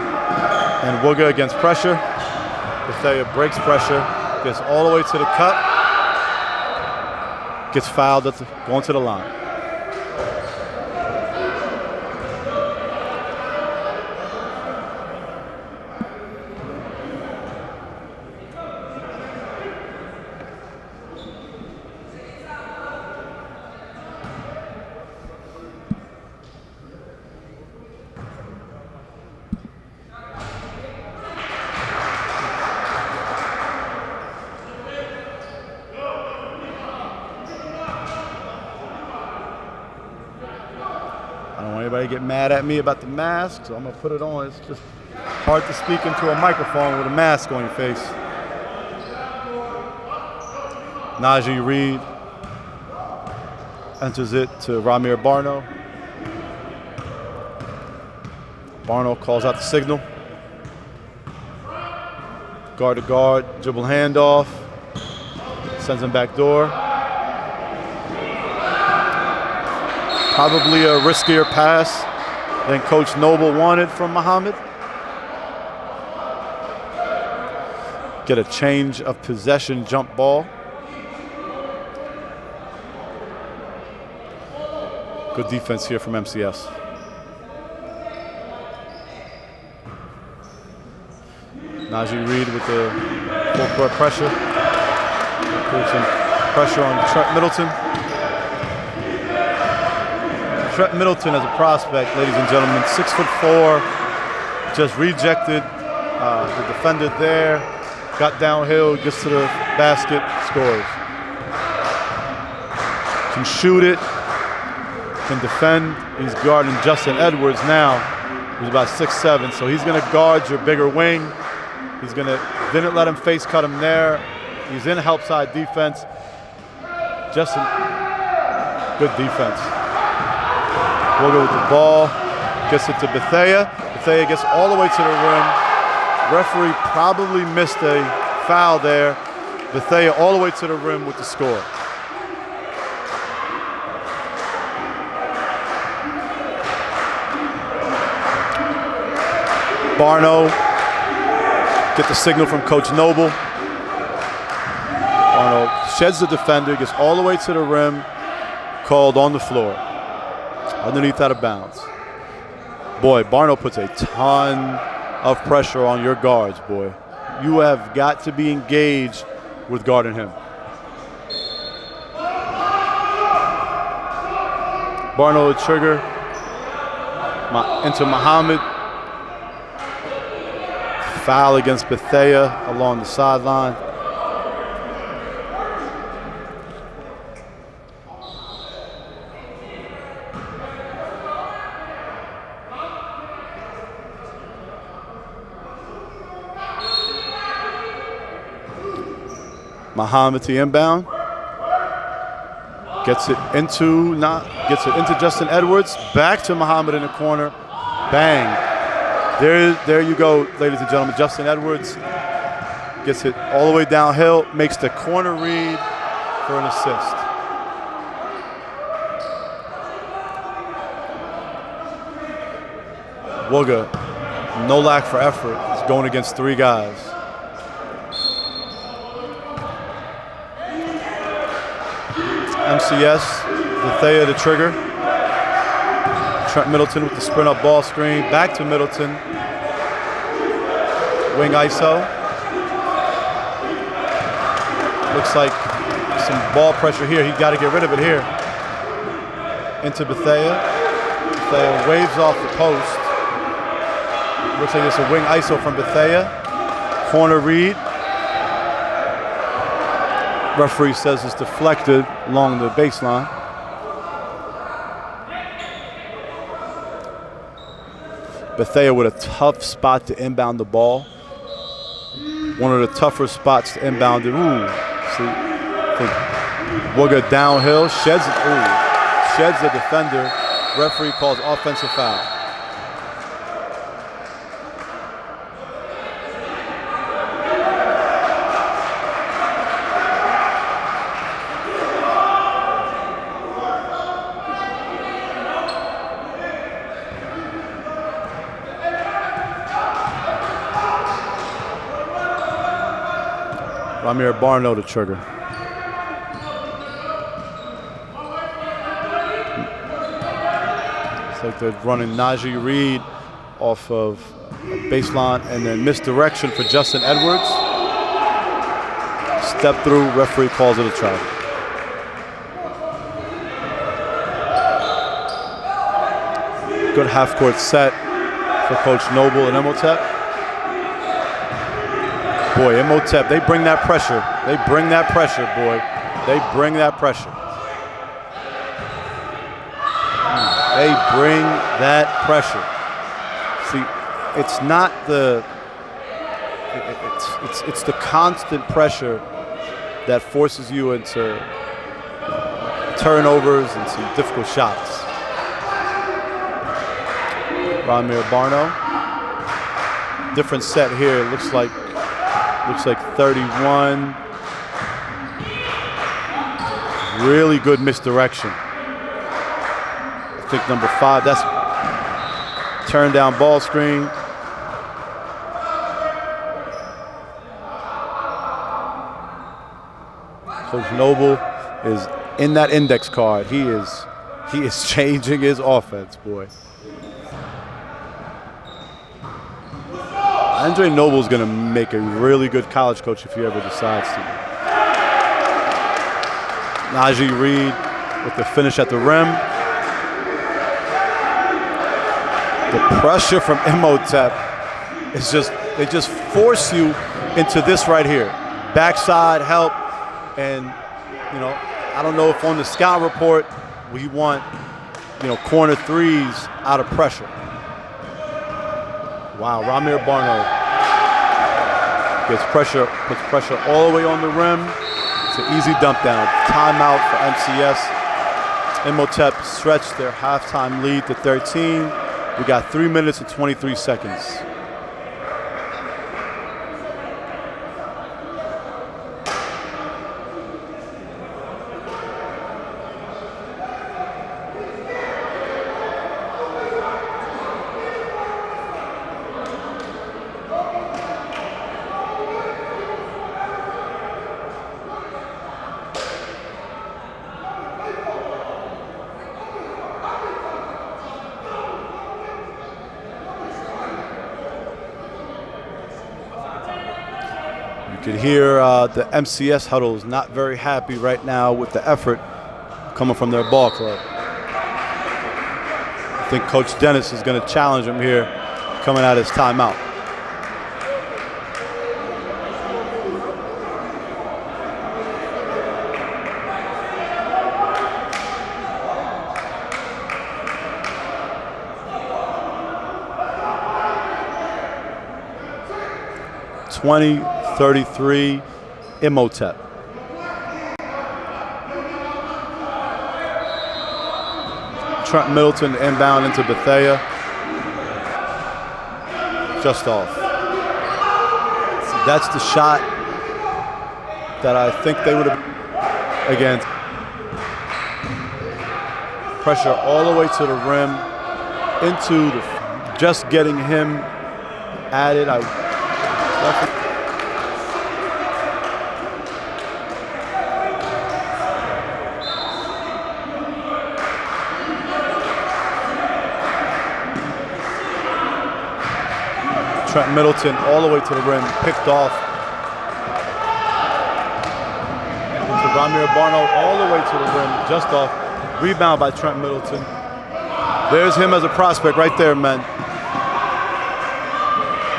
and Wooga against pressure. Bethea breaks pressure, gets all the way to the cut, gets fouled going to the line. Anybody get mad at me about the mask, so I'm gonna put it on. It's just hard to speak into a microphone with a mask on your face. Najee Reed enters it to Ramir Barno. Barno calls out the signal. Guard to guard, dribble handoff, sends him back door. Probably a riskier pass than Coach Noble wanted from Muhammad. Get a change of possession jump ball. Good defense here from MCS. Najee Reed with the full court pressure. Put some pressure on Trent Middleton. Trent Middleton as a prospect, ladies and gentlemen, 6'4", just rejected the defender there, got downhill, gets to the basket, scores. Can shoot it, can defend. He's guarding Justin Edwards now, who's about 6'7", so he's gonna guard your bigger wing. He's gonna, didn't let him face cut him there. He's in help side defense. Justin, good defense. Wooga with the ball, gets it to Bethea. Bethea gets all the way to the rim. Referee probably missed a foul there. Bethea all the way to the rim with the score. Barno, get the signal from Coach Noble. Barno sheds the defender, gets all the way to the rim, called on the floor. Underneath out of bounds. Boy, Barno puts a ton of pressure on your guards, boy. You have got to be engaged with guarding him. Barno the trigger. Into Muhammad. Foul against Bethea along the sideline. Muhammad to inbound. Gets it into Justin Edwards. Back to Muhammad in the corner. Bang. There you go, ladies and gentlemen. Justin Edwards gets it all the way downhill, makes the corner read for an assist. Wooga, no lack for effort. He's going against three guys. MCS, Bethea the trigger. Trent Middleton with the sprint up ball screen. Back to Middleton. Wing ISO. Looks like some ball pressure here. He's got to get rid of it here. Into Bethea. Bethea waves off the post. Looks like it's a wing ISO from Bethea. Corner read. Referee says it's deflected along the baseline. Bethea with a tough spot to inbound the ball. One of the tougher spots to inbound it. Ooh, see, I think Wooga downhill, sheds the defender. Referee calls offensive foul. Ramir Barno to trigger. It's like they're running Najee Reed off of a baseline and then misdirection for Justin Edwards. Step through, referee calls it a travel. Good half-court set for Coach Noble and Imhotep. Boy, Imhotep, they bring that pressure. They bring that pressure, boy. They bring that pressure. They bring that pressure. See, it's not the, it's the constant pressure that forces you into turnovers and some difficult shots. Ramir Barno. Different set here. Looks like 31. Really good misdirection. I think number 5. That's turn down ball screen. Coach Noble is in that index card. He is changing his offense, boy. Andre Noble's going to make a really good college coach if he ever decides to. Najee Reed with the finish at the rim. The pressure from Imhotep is they just force you into this right here. Backside help, and I don't know if on the scout report we want corner threes out of pressure. Wow, Ramir Barno puts pressure all the way on the rim. It's an easy dump down. Timeout for MCS. Imhotep stretched their halftime lead to 13. We got 3 minutes and 23 seconds. You can hear the MCS huddle is not very happy right now with the effort coming from their ball club. I think Coach Dennis is going to challenge him here coming out of his timeout. (20-33) Imhotep. Trent Middleton inbound into Bethea. Just off. So that's the shot that I think they would have. Again, pressure all the way to the rim, into the, just getting him added. Trent Middleton all the way to the rim, picked off. To Ramir Barno all the way to the rim, just off. Rebound by Trent Middleton. There's him as a prospect right there, man.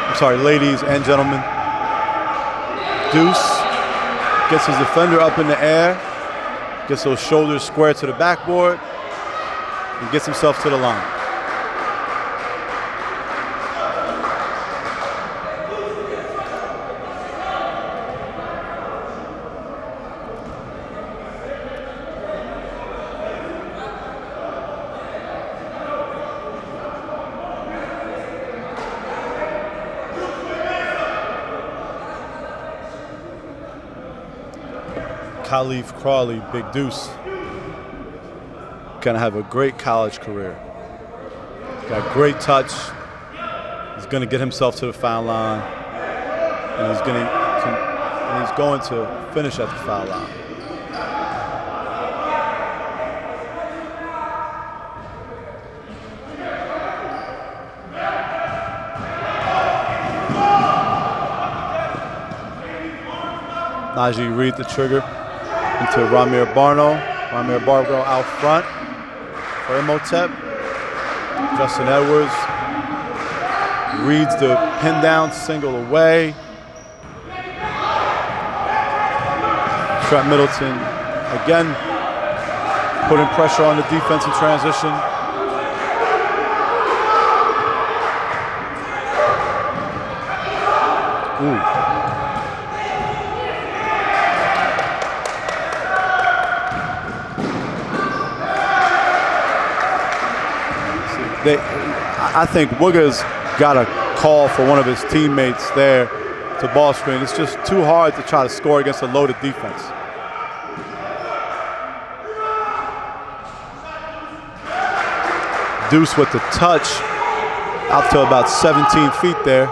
I'm sorry, ladies and gentlemen. Deuce gets his defender up in the air, gets those shoulders square to the backboard, and gets himself to the line. Khalif Crawley, Big Deuce, gonna have a great college career. Got great touch. He's gonna get himself to the foul line, and he's gonna and he's going to finish at the foul line. Najee Reed the trigger into Ramir Barno. Ramir Barno out front for Imhotep. Justin Edwards reads the pin down single away. Trent Middleton again putting pressure on the defense in transition. Ooh. I think Wooger's got a call for one of his teammates there to ball screen. It's just too hard to try to score against a loaded defense. Deuce with the touch out to about 17 feet there.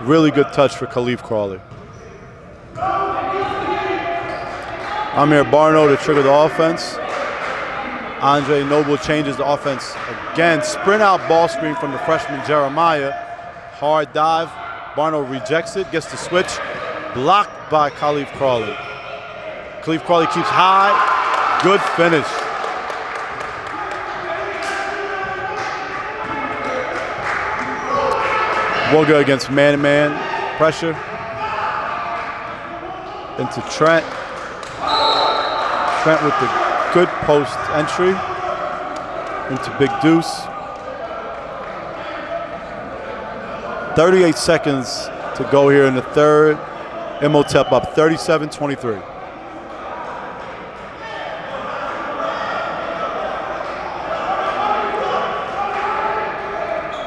Really good touch for Khalif Crawley. Amir Barno to trigger the offense. Andre Noble changes the offense again. Sprint out ball screen from the freshman Jeremiah. Hard dive. Barno rejects it, gets the switch. Blocked by Khalif Crawley. Khalif Crawley keeps high. Good finish. Wooger against man-to-man pressure. Into Trent. Trent with the good post entry into Big Deuce. 38 seconds to go here in the third. Imhotep up 37-23.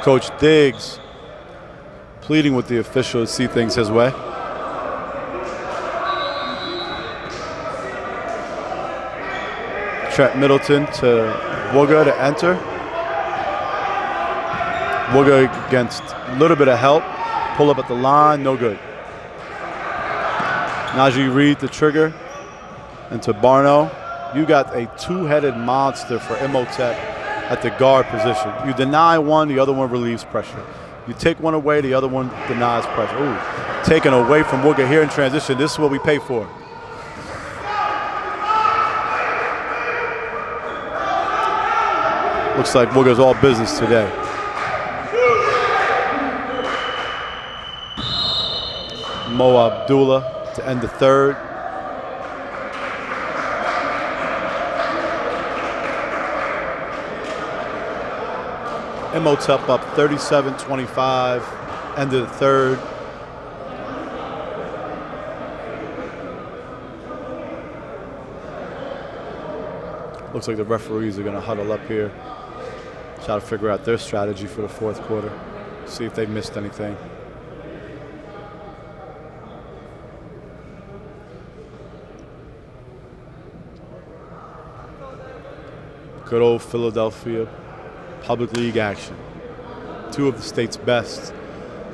Coach Diggs pleading with the official to see things his way. Trent Middleton to Wooger to enter. Wooger against a little bit of help. Pull up at the line, no good. Najee Reed the trigger into Barno. You got a two-headed monster for Imhotep at the guard position. You deny one, the other one relieves pressure. You take one away, the other one denies pressure. Ooh, taken away from Wooger here in transition. This is what we pay for. Looks like Wooger's all business today. Mo Abdullah to end the third. Imhotep up 37-25, end of the third. Looks like the referees are going to huddle up here, try to figure out their strategy for the fourth quarter, see if they missed anything. Good old Philadelphia public league action. Two of the state's best,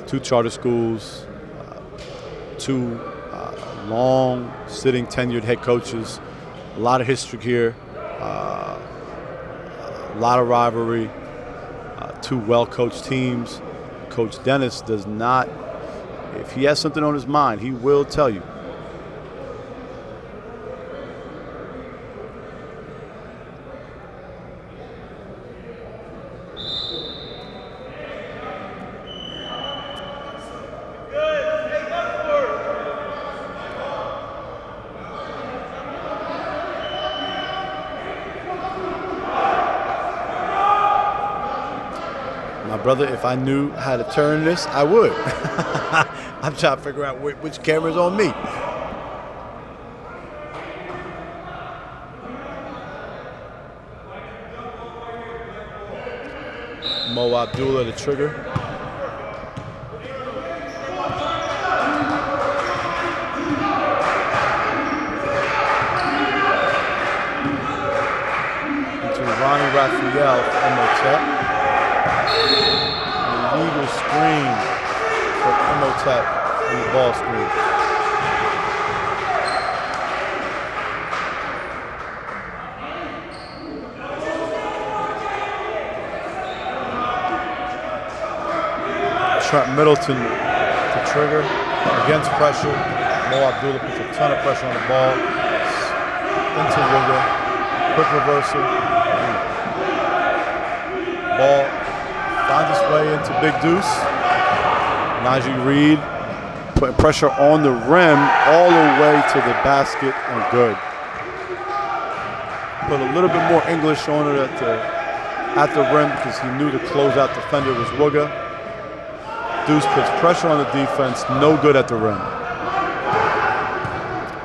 two charter schools, two long-sitting tenured head coaches, a lot of history here, a lot of rivalry, two well-coached teams. Coach Dennis does not, if he has something on his mind, he will tell you. Brother, if I knew how to turn this, I would. I'm trying to figure out which camera's on me. Mo Abdullah, the trigger. Into Ronnie Raphael, Imhotep. Legal screen for Imhotep on the ball screen. Trent Middleton to trigger against pressure. Mo Abdullah puts a ton of pressure on the ball. Into Wooga. Quick reversal. Ball finds its way into Big Deuce. Najee Reed putting pressure on the rim all the way to the basket and good. Put a little bit more English on it at the rim because he knew the closeout defender was Wooga. Deuce puts pressure on the defense, no good at the rim.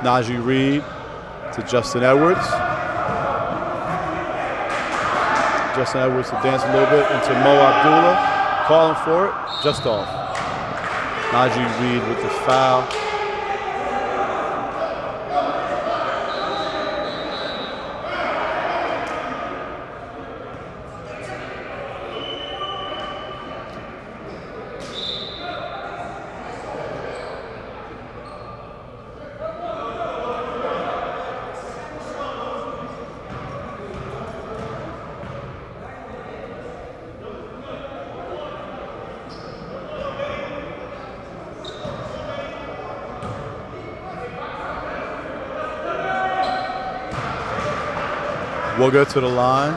Najee Reed to Justin Edwards. Justin Edwards to dance a little bit into Mo Abdullah. Calling for it, just off. Najee Reed with the foul. Wooga to the line,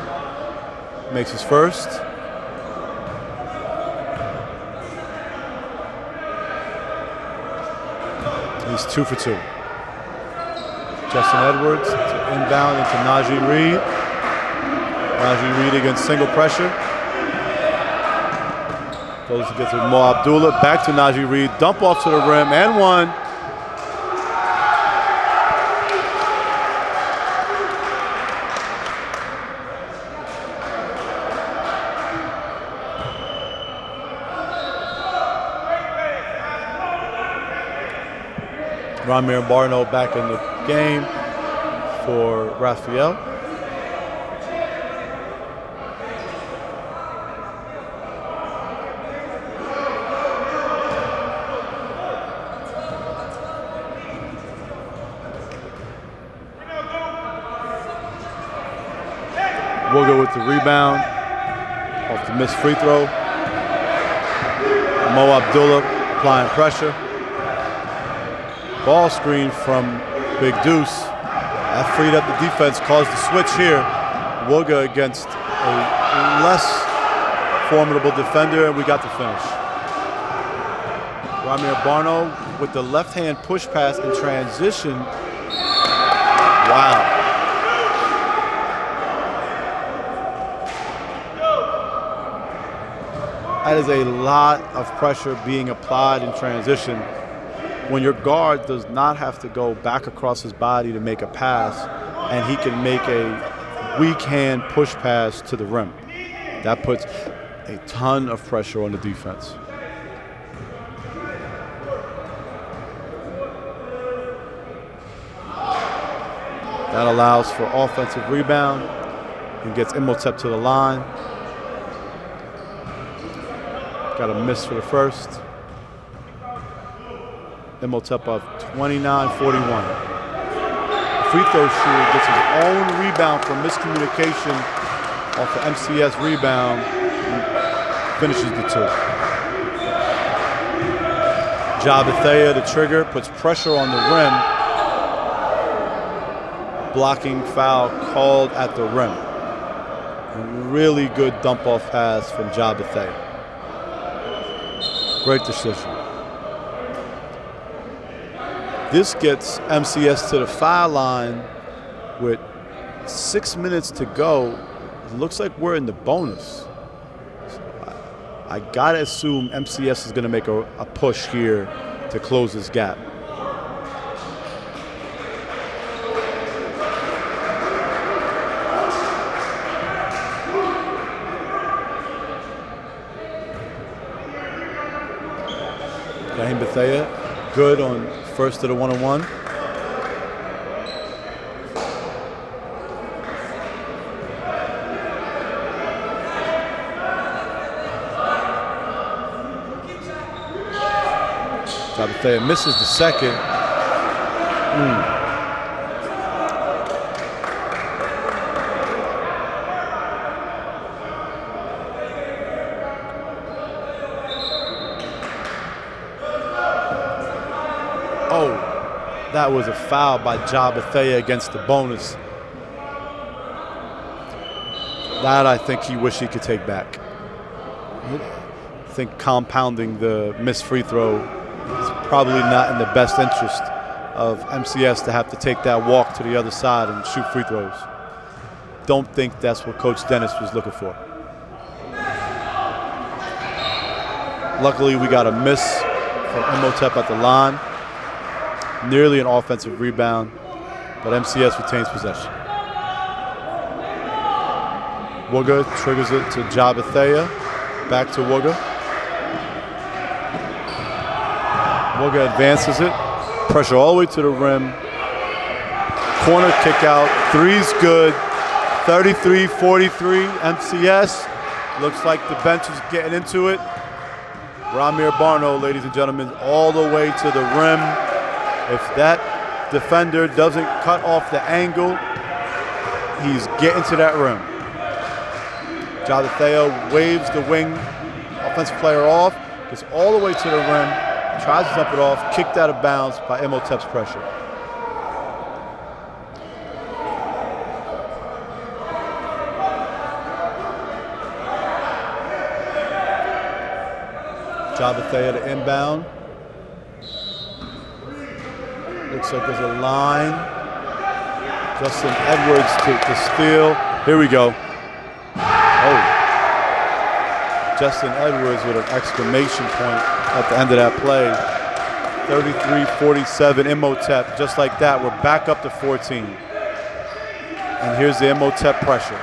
makes his first. He's 2 for 2. Justin Edwards to inbound into Najee Reed. Najee Reed against single pressure. Goes to get to Mo Abdullah, back to Najee Reed, dump off to the rim, and one. Ramir Barno back in the game for Raphael. Wooga with the rebound off the missed free throw. Mo Abdullah applying pressure. Ball screen from Big Deuce. That freed up the defense, caused the switch here. Wooga against a less formidable defender, and we got the finish. Ramir Barno with the left-hand push pass in transition. Wow. That is a lot of pressure being applied in transition when your guard does not have to go back across his body to make a pass, and he can make a weak hand push pass to the rim. That puts a ton of pressure on the defense. That allows for offensive rebound and gets Imhotep to the line. Got a miss for the first. Imhotep of 29-41. Free throw shooter gets his own rebound from miscommunication off the MCS rebound and finishes the 2. Ja Bethea, the trigger, puts pressure on the rim. Blocking foul called at the rim. A really good dump-off pass from Ja Bethea. Great decision. This gets MCS to the foul line with 6 minutes to go. It looks like we're in the bonus. I gotta assume MCS is gonna make a push here to close this gap. Raheem Bethea, good on first to the one-on-one. Jabathea misses the second. Oh, that was a foul by Jabathea against the bonus. That I think he wished he could take back. I think compounding the missed free throw is probably not in the best interest of MCS to have to take that walk to the other side and shoot free throws. Don't think that's what Coach Dennis was looking for. Luckily, we got a miss from Imhotep at the line. Nearly an offensive rebound, but MCS retains possession. Wooga triggers it to Jabathea. Back to Wooga. Wooga advances it. Pressure all the way to the rim. Corner kick out. Three's good. 33-43. MCS. Looks like the bench is getting into it. Ramir Barno, ladies and gentlemen, all the way to the rim. If that defender doesn't cut off the angle, he's getting to that rim. Jabathea waves the wing offensive player off, gets all the way to the rim, tries to jump it off, kicked out of bounds by Imhotep's pressure. Jabathea to inbound. Looks like there's a line. Justin Edwards to steal. Here we go. Oh. Justin Edwards with an exclamation point at the end of that play. 33-47 Imhotep. Just like that, we're back up to 14. And here's the Imhotep pressure.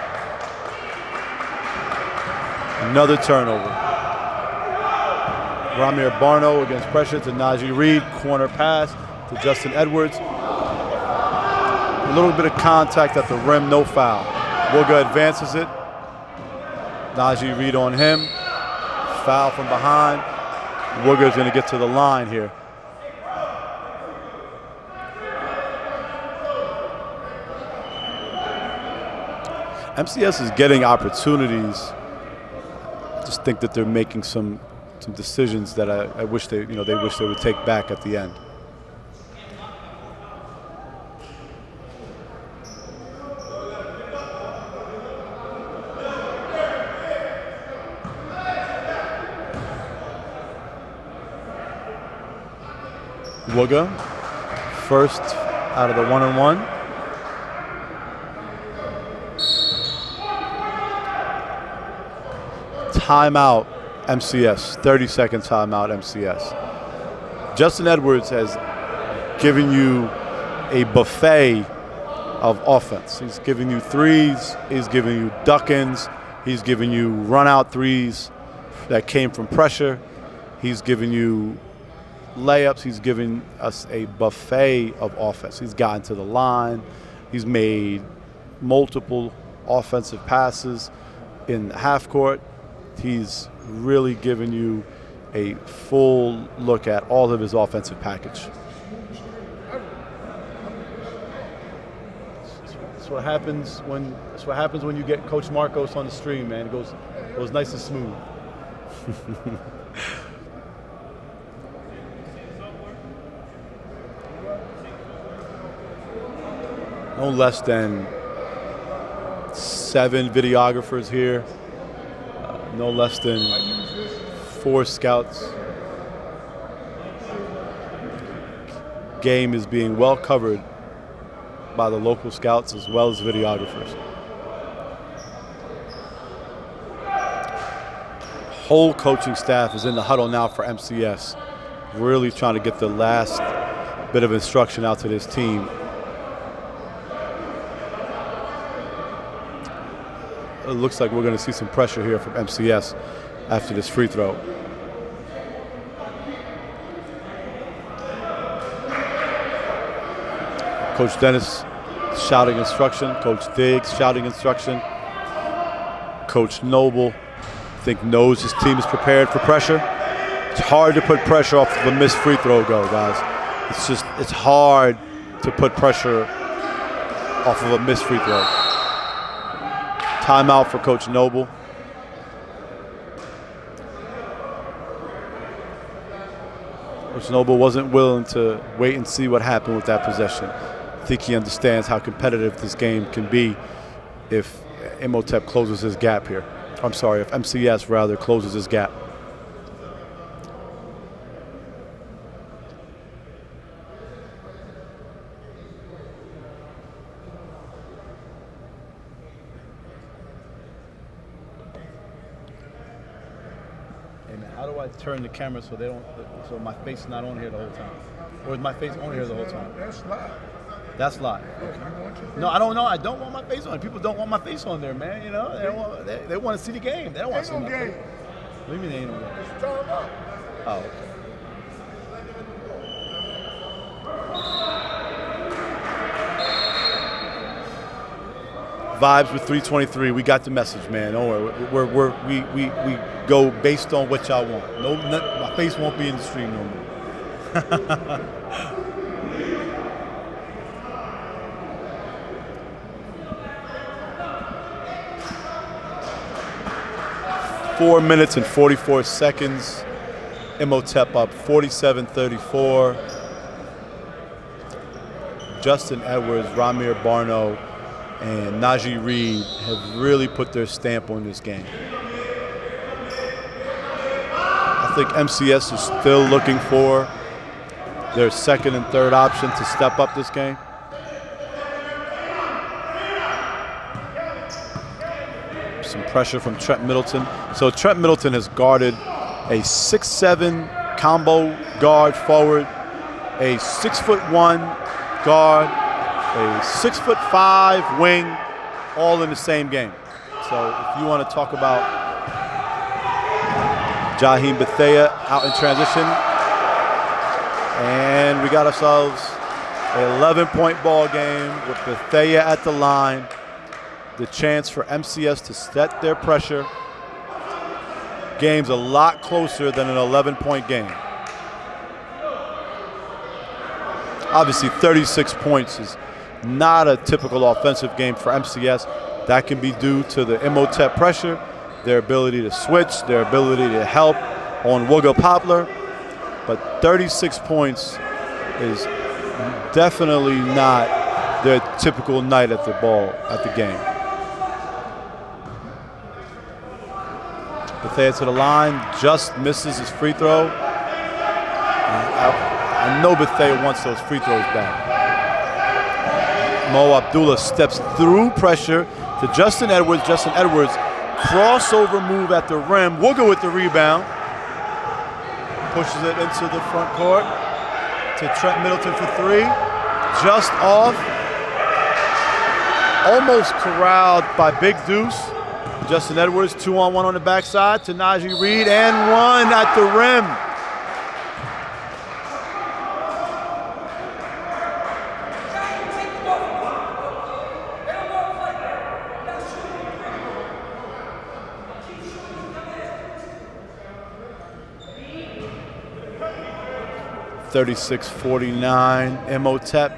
Another turnover. Ramir Barno against pressure to Najee Reed. Corner pass to Justin Edwards. A little bit of contact at the rim, no foul. Wooga advances it. Najee Reed on him. Foul from behind. Wooga's going to get to the line here. MCS is getting opportunities. I just think that they're making some decisions that I wish they wish they would take back at the end. Wooga, first out of the 1-on-1. Timeout, MCS. 30-second timeout, MCS. Justin Edwards has given you a buffet of offense. He's giving you threes. He's giving you duck-ins. He's giving you run-out threes that came from pressure. He's giving you layups. He's given us a buffet of offense. He's gotten to the line. He's made multiple offensive passes in the half court. He's really given you a full look at all of his offensive package. That's what happens when you get Coach Marcos on the stream, man. It goes nice and smooth. No less than 7 videographers here. No less than 4 scouts. Game is being well covered by the local scouts as well as videographers. Whole coaching staff is in the huddle now for MCS, really trying to get the last bit of instruction out to this team. It looks like we're going to see some pressure here from MCS after this free throw. Coach Dennis shouting instruction. Coach Diggs shouting instruction. Coach Noble, I think, knows his team is prepared for pressure. It's hard to put pressure off of a missed free throw go, guys. It's hard to put pressure off of a missed free throw. Timeout for Coach Noble. Coach Noble wasn't willing to wait and see what happened with that possession. I think he understands how competitive this game can be if Imhotep closes his gap here. I'm sorry, if MCS rather closes his gap. Hey man, how do I turn the camera so my face is not on here the whole time? Or is my face on here the whole time? That's live. That's live. Okay. No, I don't know. I don't want my face on. People don't want my face on there, man. You know, they want to see the game. They don't want to see my face. What do you mean they ain't no game? It's timeout. Oh, okay. Vibes with 323. We got the message, man. Don't worry. We go based on what y'all want. My face won't be in the stream no more. 4 minutes and 44 seconds. Imhotep up 47-34. Justin Edwards, Ramir Barno, and Najee Reed have really put their stamp on this game. I think MCS is still looking for their second and third option to step up this game. Some pressure from Trent Middleton. So Trent Middleton has guarded a 6'7" combo guard forward, a 6'1" guard, a 6'5" wing, all in the same game. So if you want to talk about Jaheim Bethea out in transition, and we got ourselves an 11-point ball game with Bethea at the line. The chance for MCS to set their pressure. Game's a lot closer than an 11-point game. Obviously, 36 points is not a typical offensive game for MCS. That can be due to the Imhotep pressure, their ability to switch, their ability to help on Wooga Poplar. But 36 points is definitely not their typical night at the game. Bethea to the line, just misses his free throw. I know Bethea wants those free throws back. Mo Abdullah steps through pressure to Justin Edwards. Justin Edwards, crossover move at the rim. Wooga with the rebound. Pushes it into the front court to Trent Middleton for three. Just off. Almost corralled by Big Deuce. Justin Edwards, 2-on-1 on the backside to Najee Reed, and one at the rim. (36-49) Imhotep,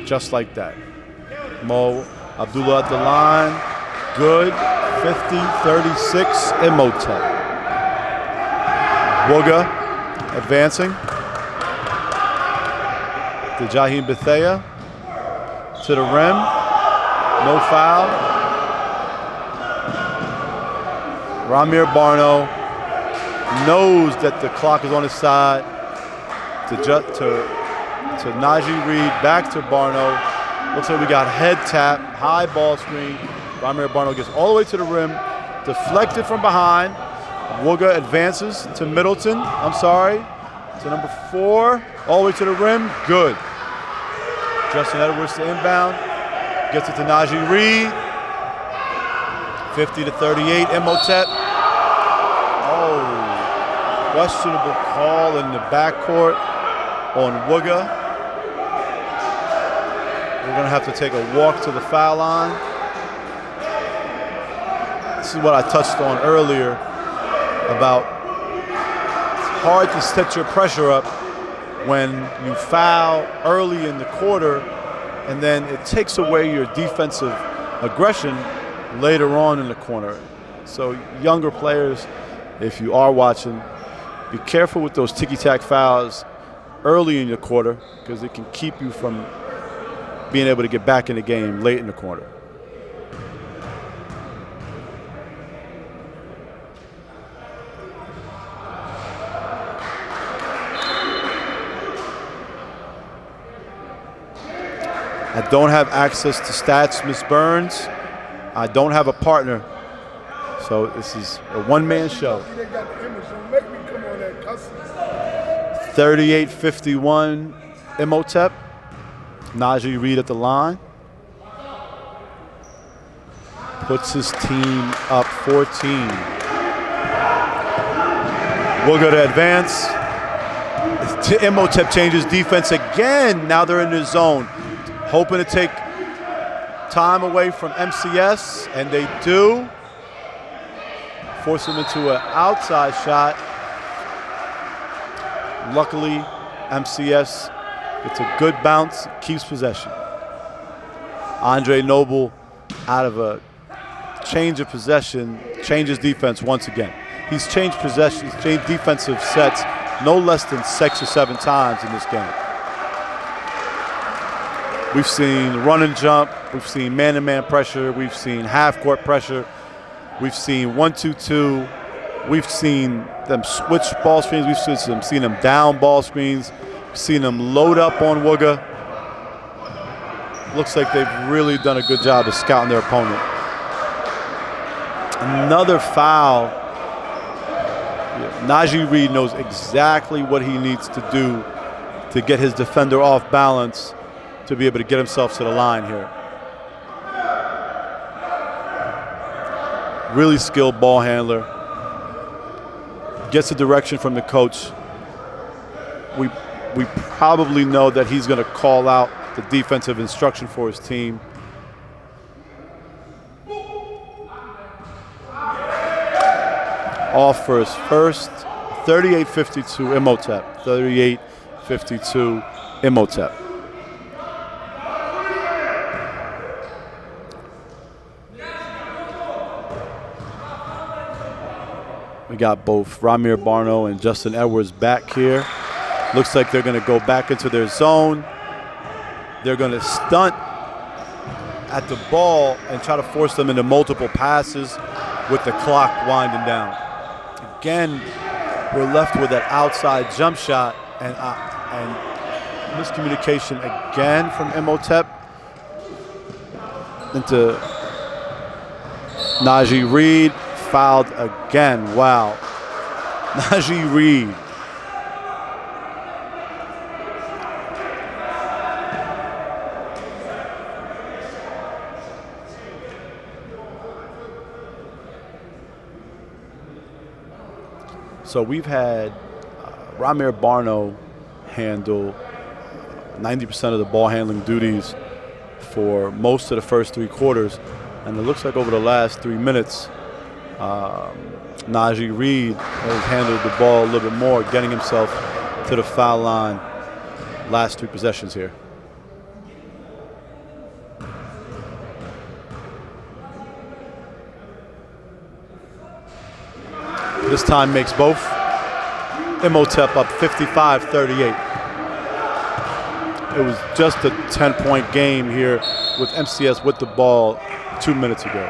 just like that. Mo Abdullah at the line. Good, 50-36, Imhotep. Wooga advancing to Jaheim Bethea, to the rim, no foul. Ramir Barno knows that the clock is on his side, to Najee Reed, back to Barno. Looks like we got head tap, high ball screen. Ramir Barno gets all the way to the rim, deflected from behind. Wooga advances to Middleton, to number 4, all the way to the rim, good. Justin Edwards to inbound, gets it to Najee Reed. 50-38, Imhotep. Oh, questionable call in the backcourt on Wooga. We're gonna have to take a walk to the foul line. This is what I touched on earlier about hard to set your pressure up when you foul early in the quarter, and then it takes away your defensive aggression later on in the corner. So younger players, if you are watching, be careful with those ticky-tack fouls early in your quarter, because it can keep you from being able to get back in the game late in the quarter. I don't have access to stats, Ms. Burns. I don't have a partner. So this is a one-man show. 38-51 Imhotep. Najee Reed at the line. Puts his team up 14. We'll go to advance. Imhotep changes defense again. Now they're in the zone. Hoping to take time away from MCS, and they do. Force him into an outside shot. Luckily, MCS gets a good bounce, keeps possession. Andre Noble, out of a change of possession, changes defense once again. He's changed possession, he's changed defensive sets no less than 6 or 7 times in this game. We've seen run and jump, we've seen man-to-man pressure, we've seen half-court pressure, we've seen 1-2-2, we've seen them switch ball screens, we've seen them down ball screens, we've seen them load up on Wooga. Looks like they've really done a good job of scouting their opponent. Another foul. Najee Reed knows exactly what he needs to do to get his defender off balance to be able to get himself to the line here. Really skilled ball handler. Gets the direction from the coach. We probably know that he's going to call out the defensive instruction for his team. Off for his first. 38-52 Imhotep. 38-52 Imhotep. We got both Ramir Barno and Justin Edwards back here. Looks like they're going to go back into their zone. They're going to stunt at the ball and try to force them into multiple passes with the clock winding down. Again, we're left with that outside jump shot and miscommunication again from Imhotep into Najee Reed. Fouled again. Wow. Najee Reed. So we've had Ramir Barno handle 90% of the ball handling duties for most of the first 3 quarters. And it looks like over the last 3 minutes, Najee Reed has handled the ball a little bit more, getting himself to the foul line last 3 possessions here. This time makes both. Imhotep up 55-38. It was just a 10-point game here with MCS with the ball 2 minutes ago.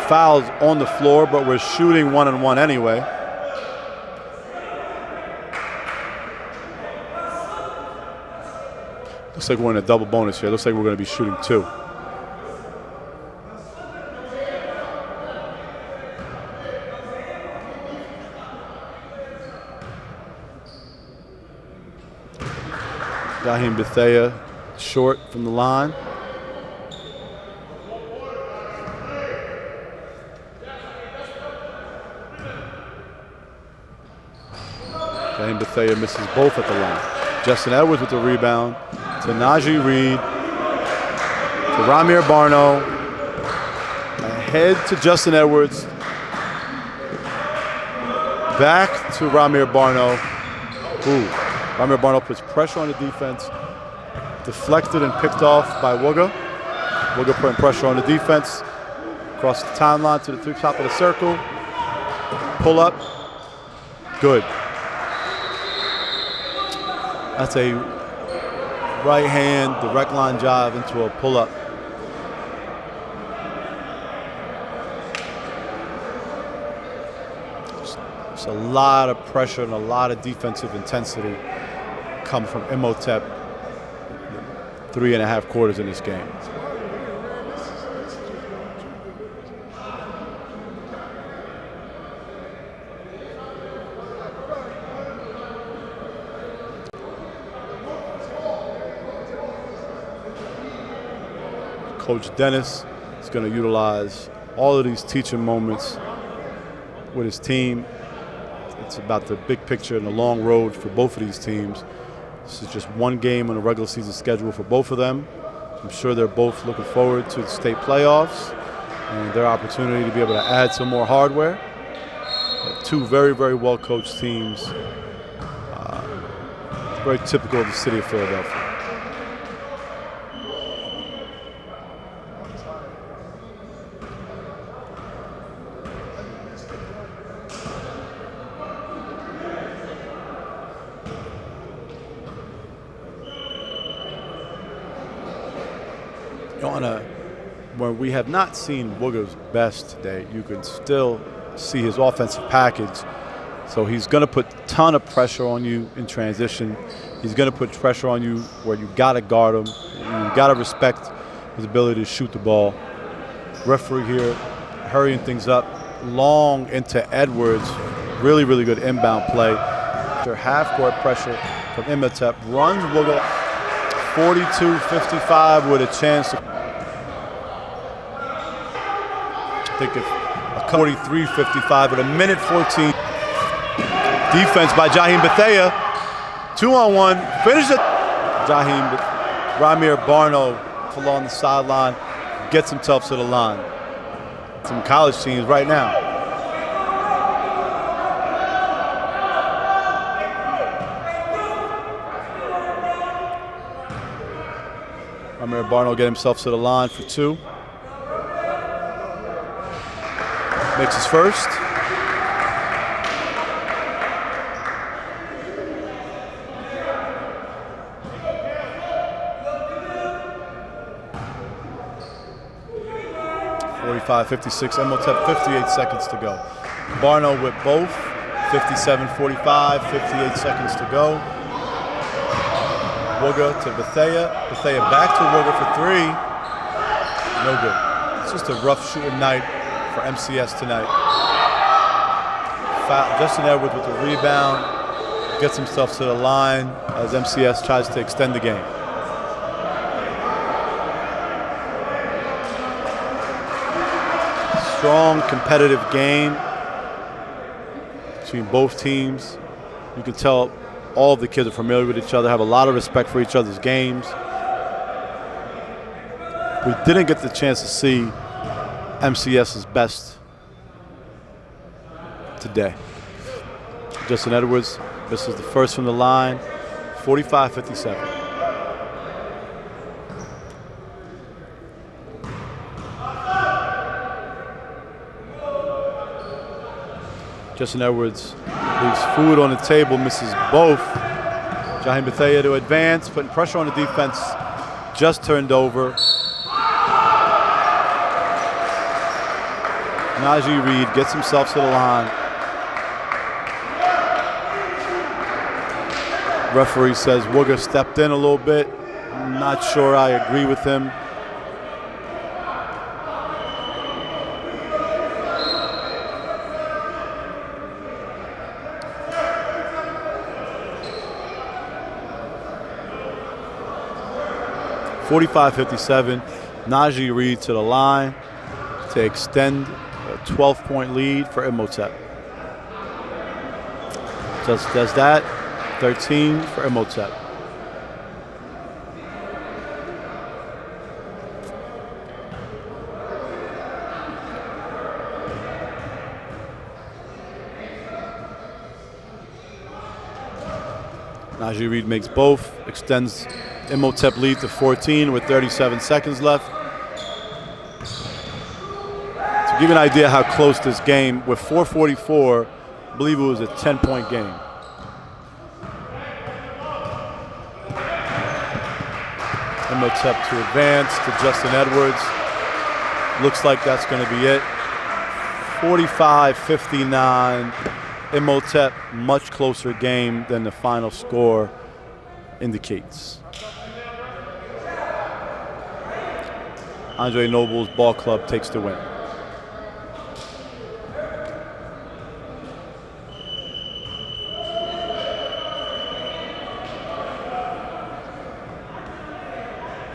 Fouls on the floor, but we're shooting 1-on-1 anyway. Looks like we're in a double bonus here. Looks like we're going to be shooting 2. Raheem Bethea short from the line. Raheem Bethea misses both at the line. Justin Edwards with the rebound to Najee Reed, to Ramir Barno, ahead to Justin Edwards. Back to Ramir Barno. Ooh, Ramir Barno puts pressure on the defense. Deflected and picked off by Wooga. Wooga putting pressure on the defense. Across the timeline to the top of the circle. Pull up. Good. That's a right hand direct line drive into a pull up. There's a lot of pressure and a lot of defensive intensity come from Imhotep. 3.5 quarters in this game. Coach Dennis is going to utilize all of these teaching moments with his team. It's about the big picture and the long road for both of these teams. This is just one game on the regular season schedule for both of them. I'm sure they're both looking forward to the state playoffs and their opportunity to be able to add some more hardware. Two very, very well-coached teams. Very typical of the city of Philadelphia. When we have not seen Wooga's best today, you can still see his offensive package. So he's going to put a ton of pressure on you in transition. He's going to put pressure on you where you got to guard him. You got to respect his ability to shoot the ball. Referee here hurrying things up. Long into Edwards. Really, really good inbound play. After half-court pressure from Imhotep, runs Wooga 42-55 with a chance to. I think if a 43-55 with a minute 14. Defense by Jaheim Bethea. 2-on-1. Finish it. Ramir Barno along the sideline. Gets himself to the line. Some college teams right now. Ramir Barno get himself to the line for 2. Makes his first. .56, Imhotep, 58 seconds to go. Barno with both, 57-45, 58 seconds to go. Wooga to Bethea. Bethea back to Wooga for 3. No good. It's just a rough shooting night for MCS tonight. Justin Edwards with the rebound, gets himself to the line as MCS tries to extend the game. Strong competitive game between both teams. You can tell all of the kids are familiar with each other, have a lot of respect for each other's games. We didn't get the chance to see MCS's best today. Justin Edwards, this is the first from the line, 45-57. Justin Edwards leaves food on the table, misses both. Jaheim Bethea to advance, putting pressure on the defense, just turned over. Najee Reed gets himself to the line. Referee says Wooga stepped in a little bit. I'm not sure I agree with him. .57, Najee Reed to the line to extend a 12-point lead for Imhotep. Just does that, 13 for Imhotep. Najee Reed makes both, extends Imhotep lead to 14 with 37 seconds left. To give you an idea how close this game, with 4:44, I believe it was a 10-point game. Imhotep to advance to Justin Edwards. Looks like that's going to be it. 45-59. Imhotep, much closer game than the final score indicates. Andre Noble's ball club takes the win.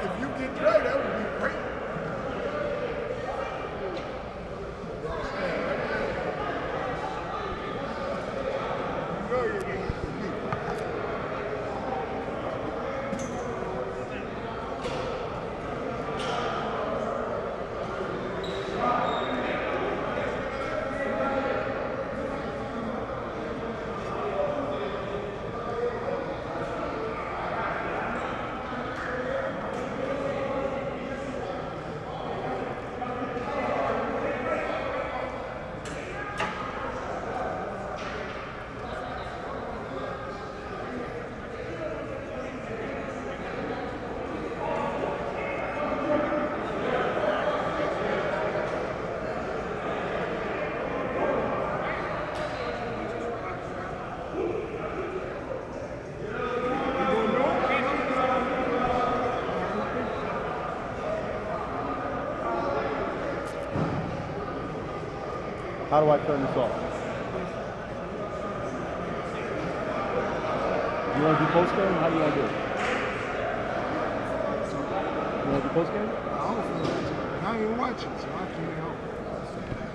If you get Dre, that would be great. How do I turn this off? You want to do post game? How do you want to do it? You want to do post game? I don't feel like it. I ain't watching, so I can't help.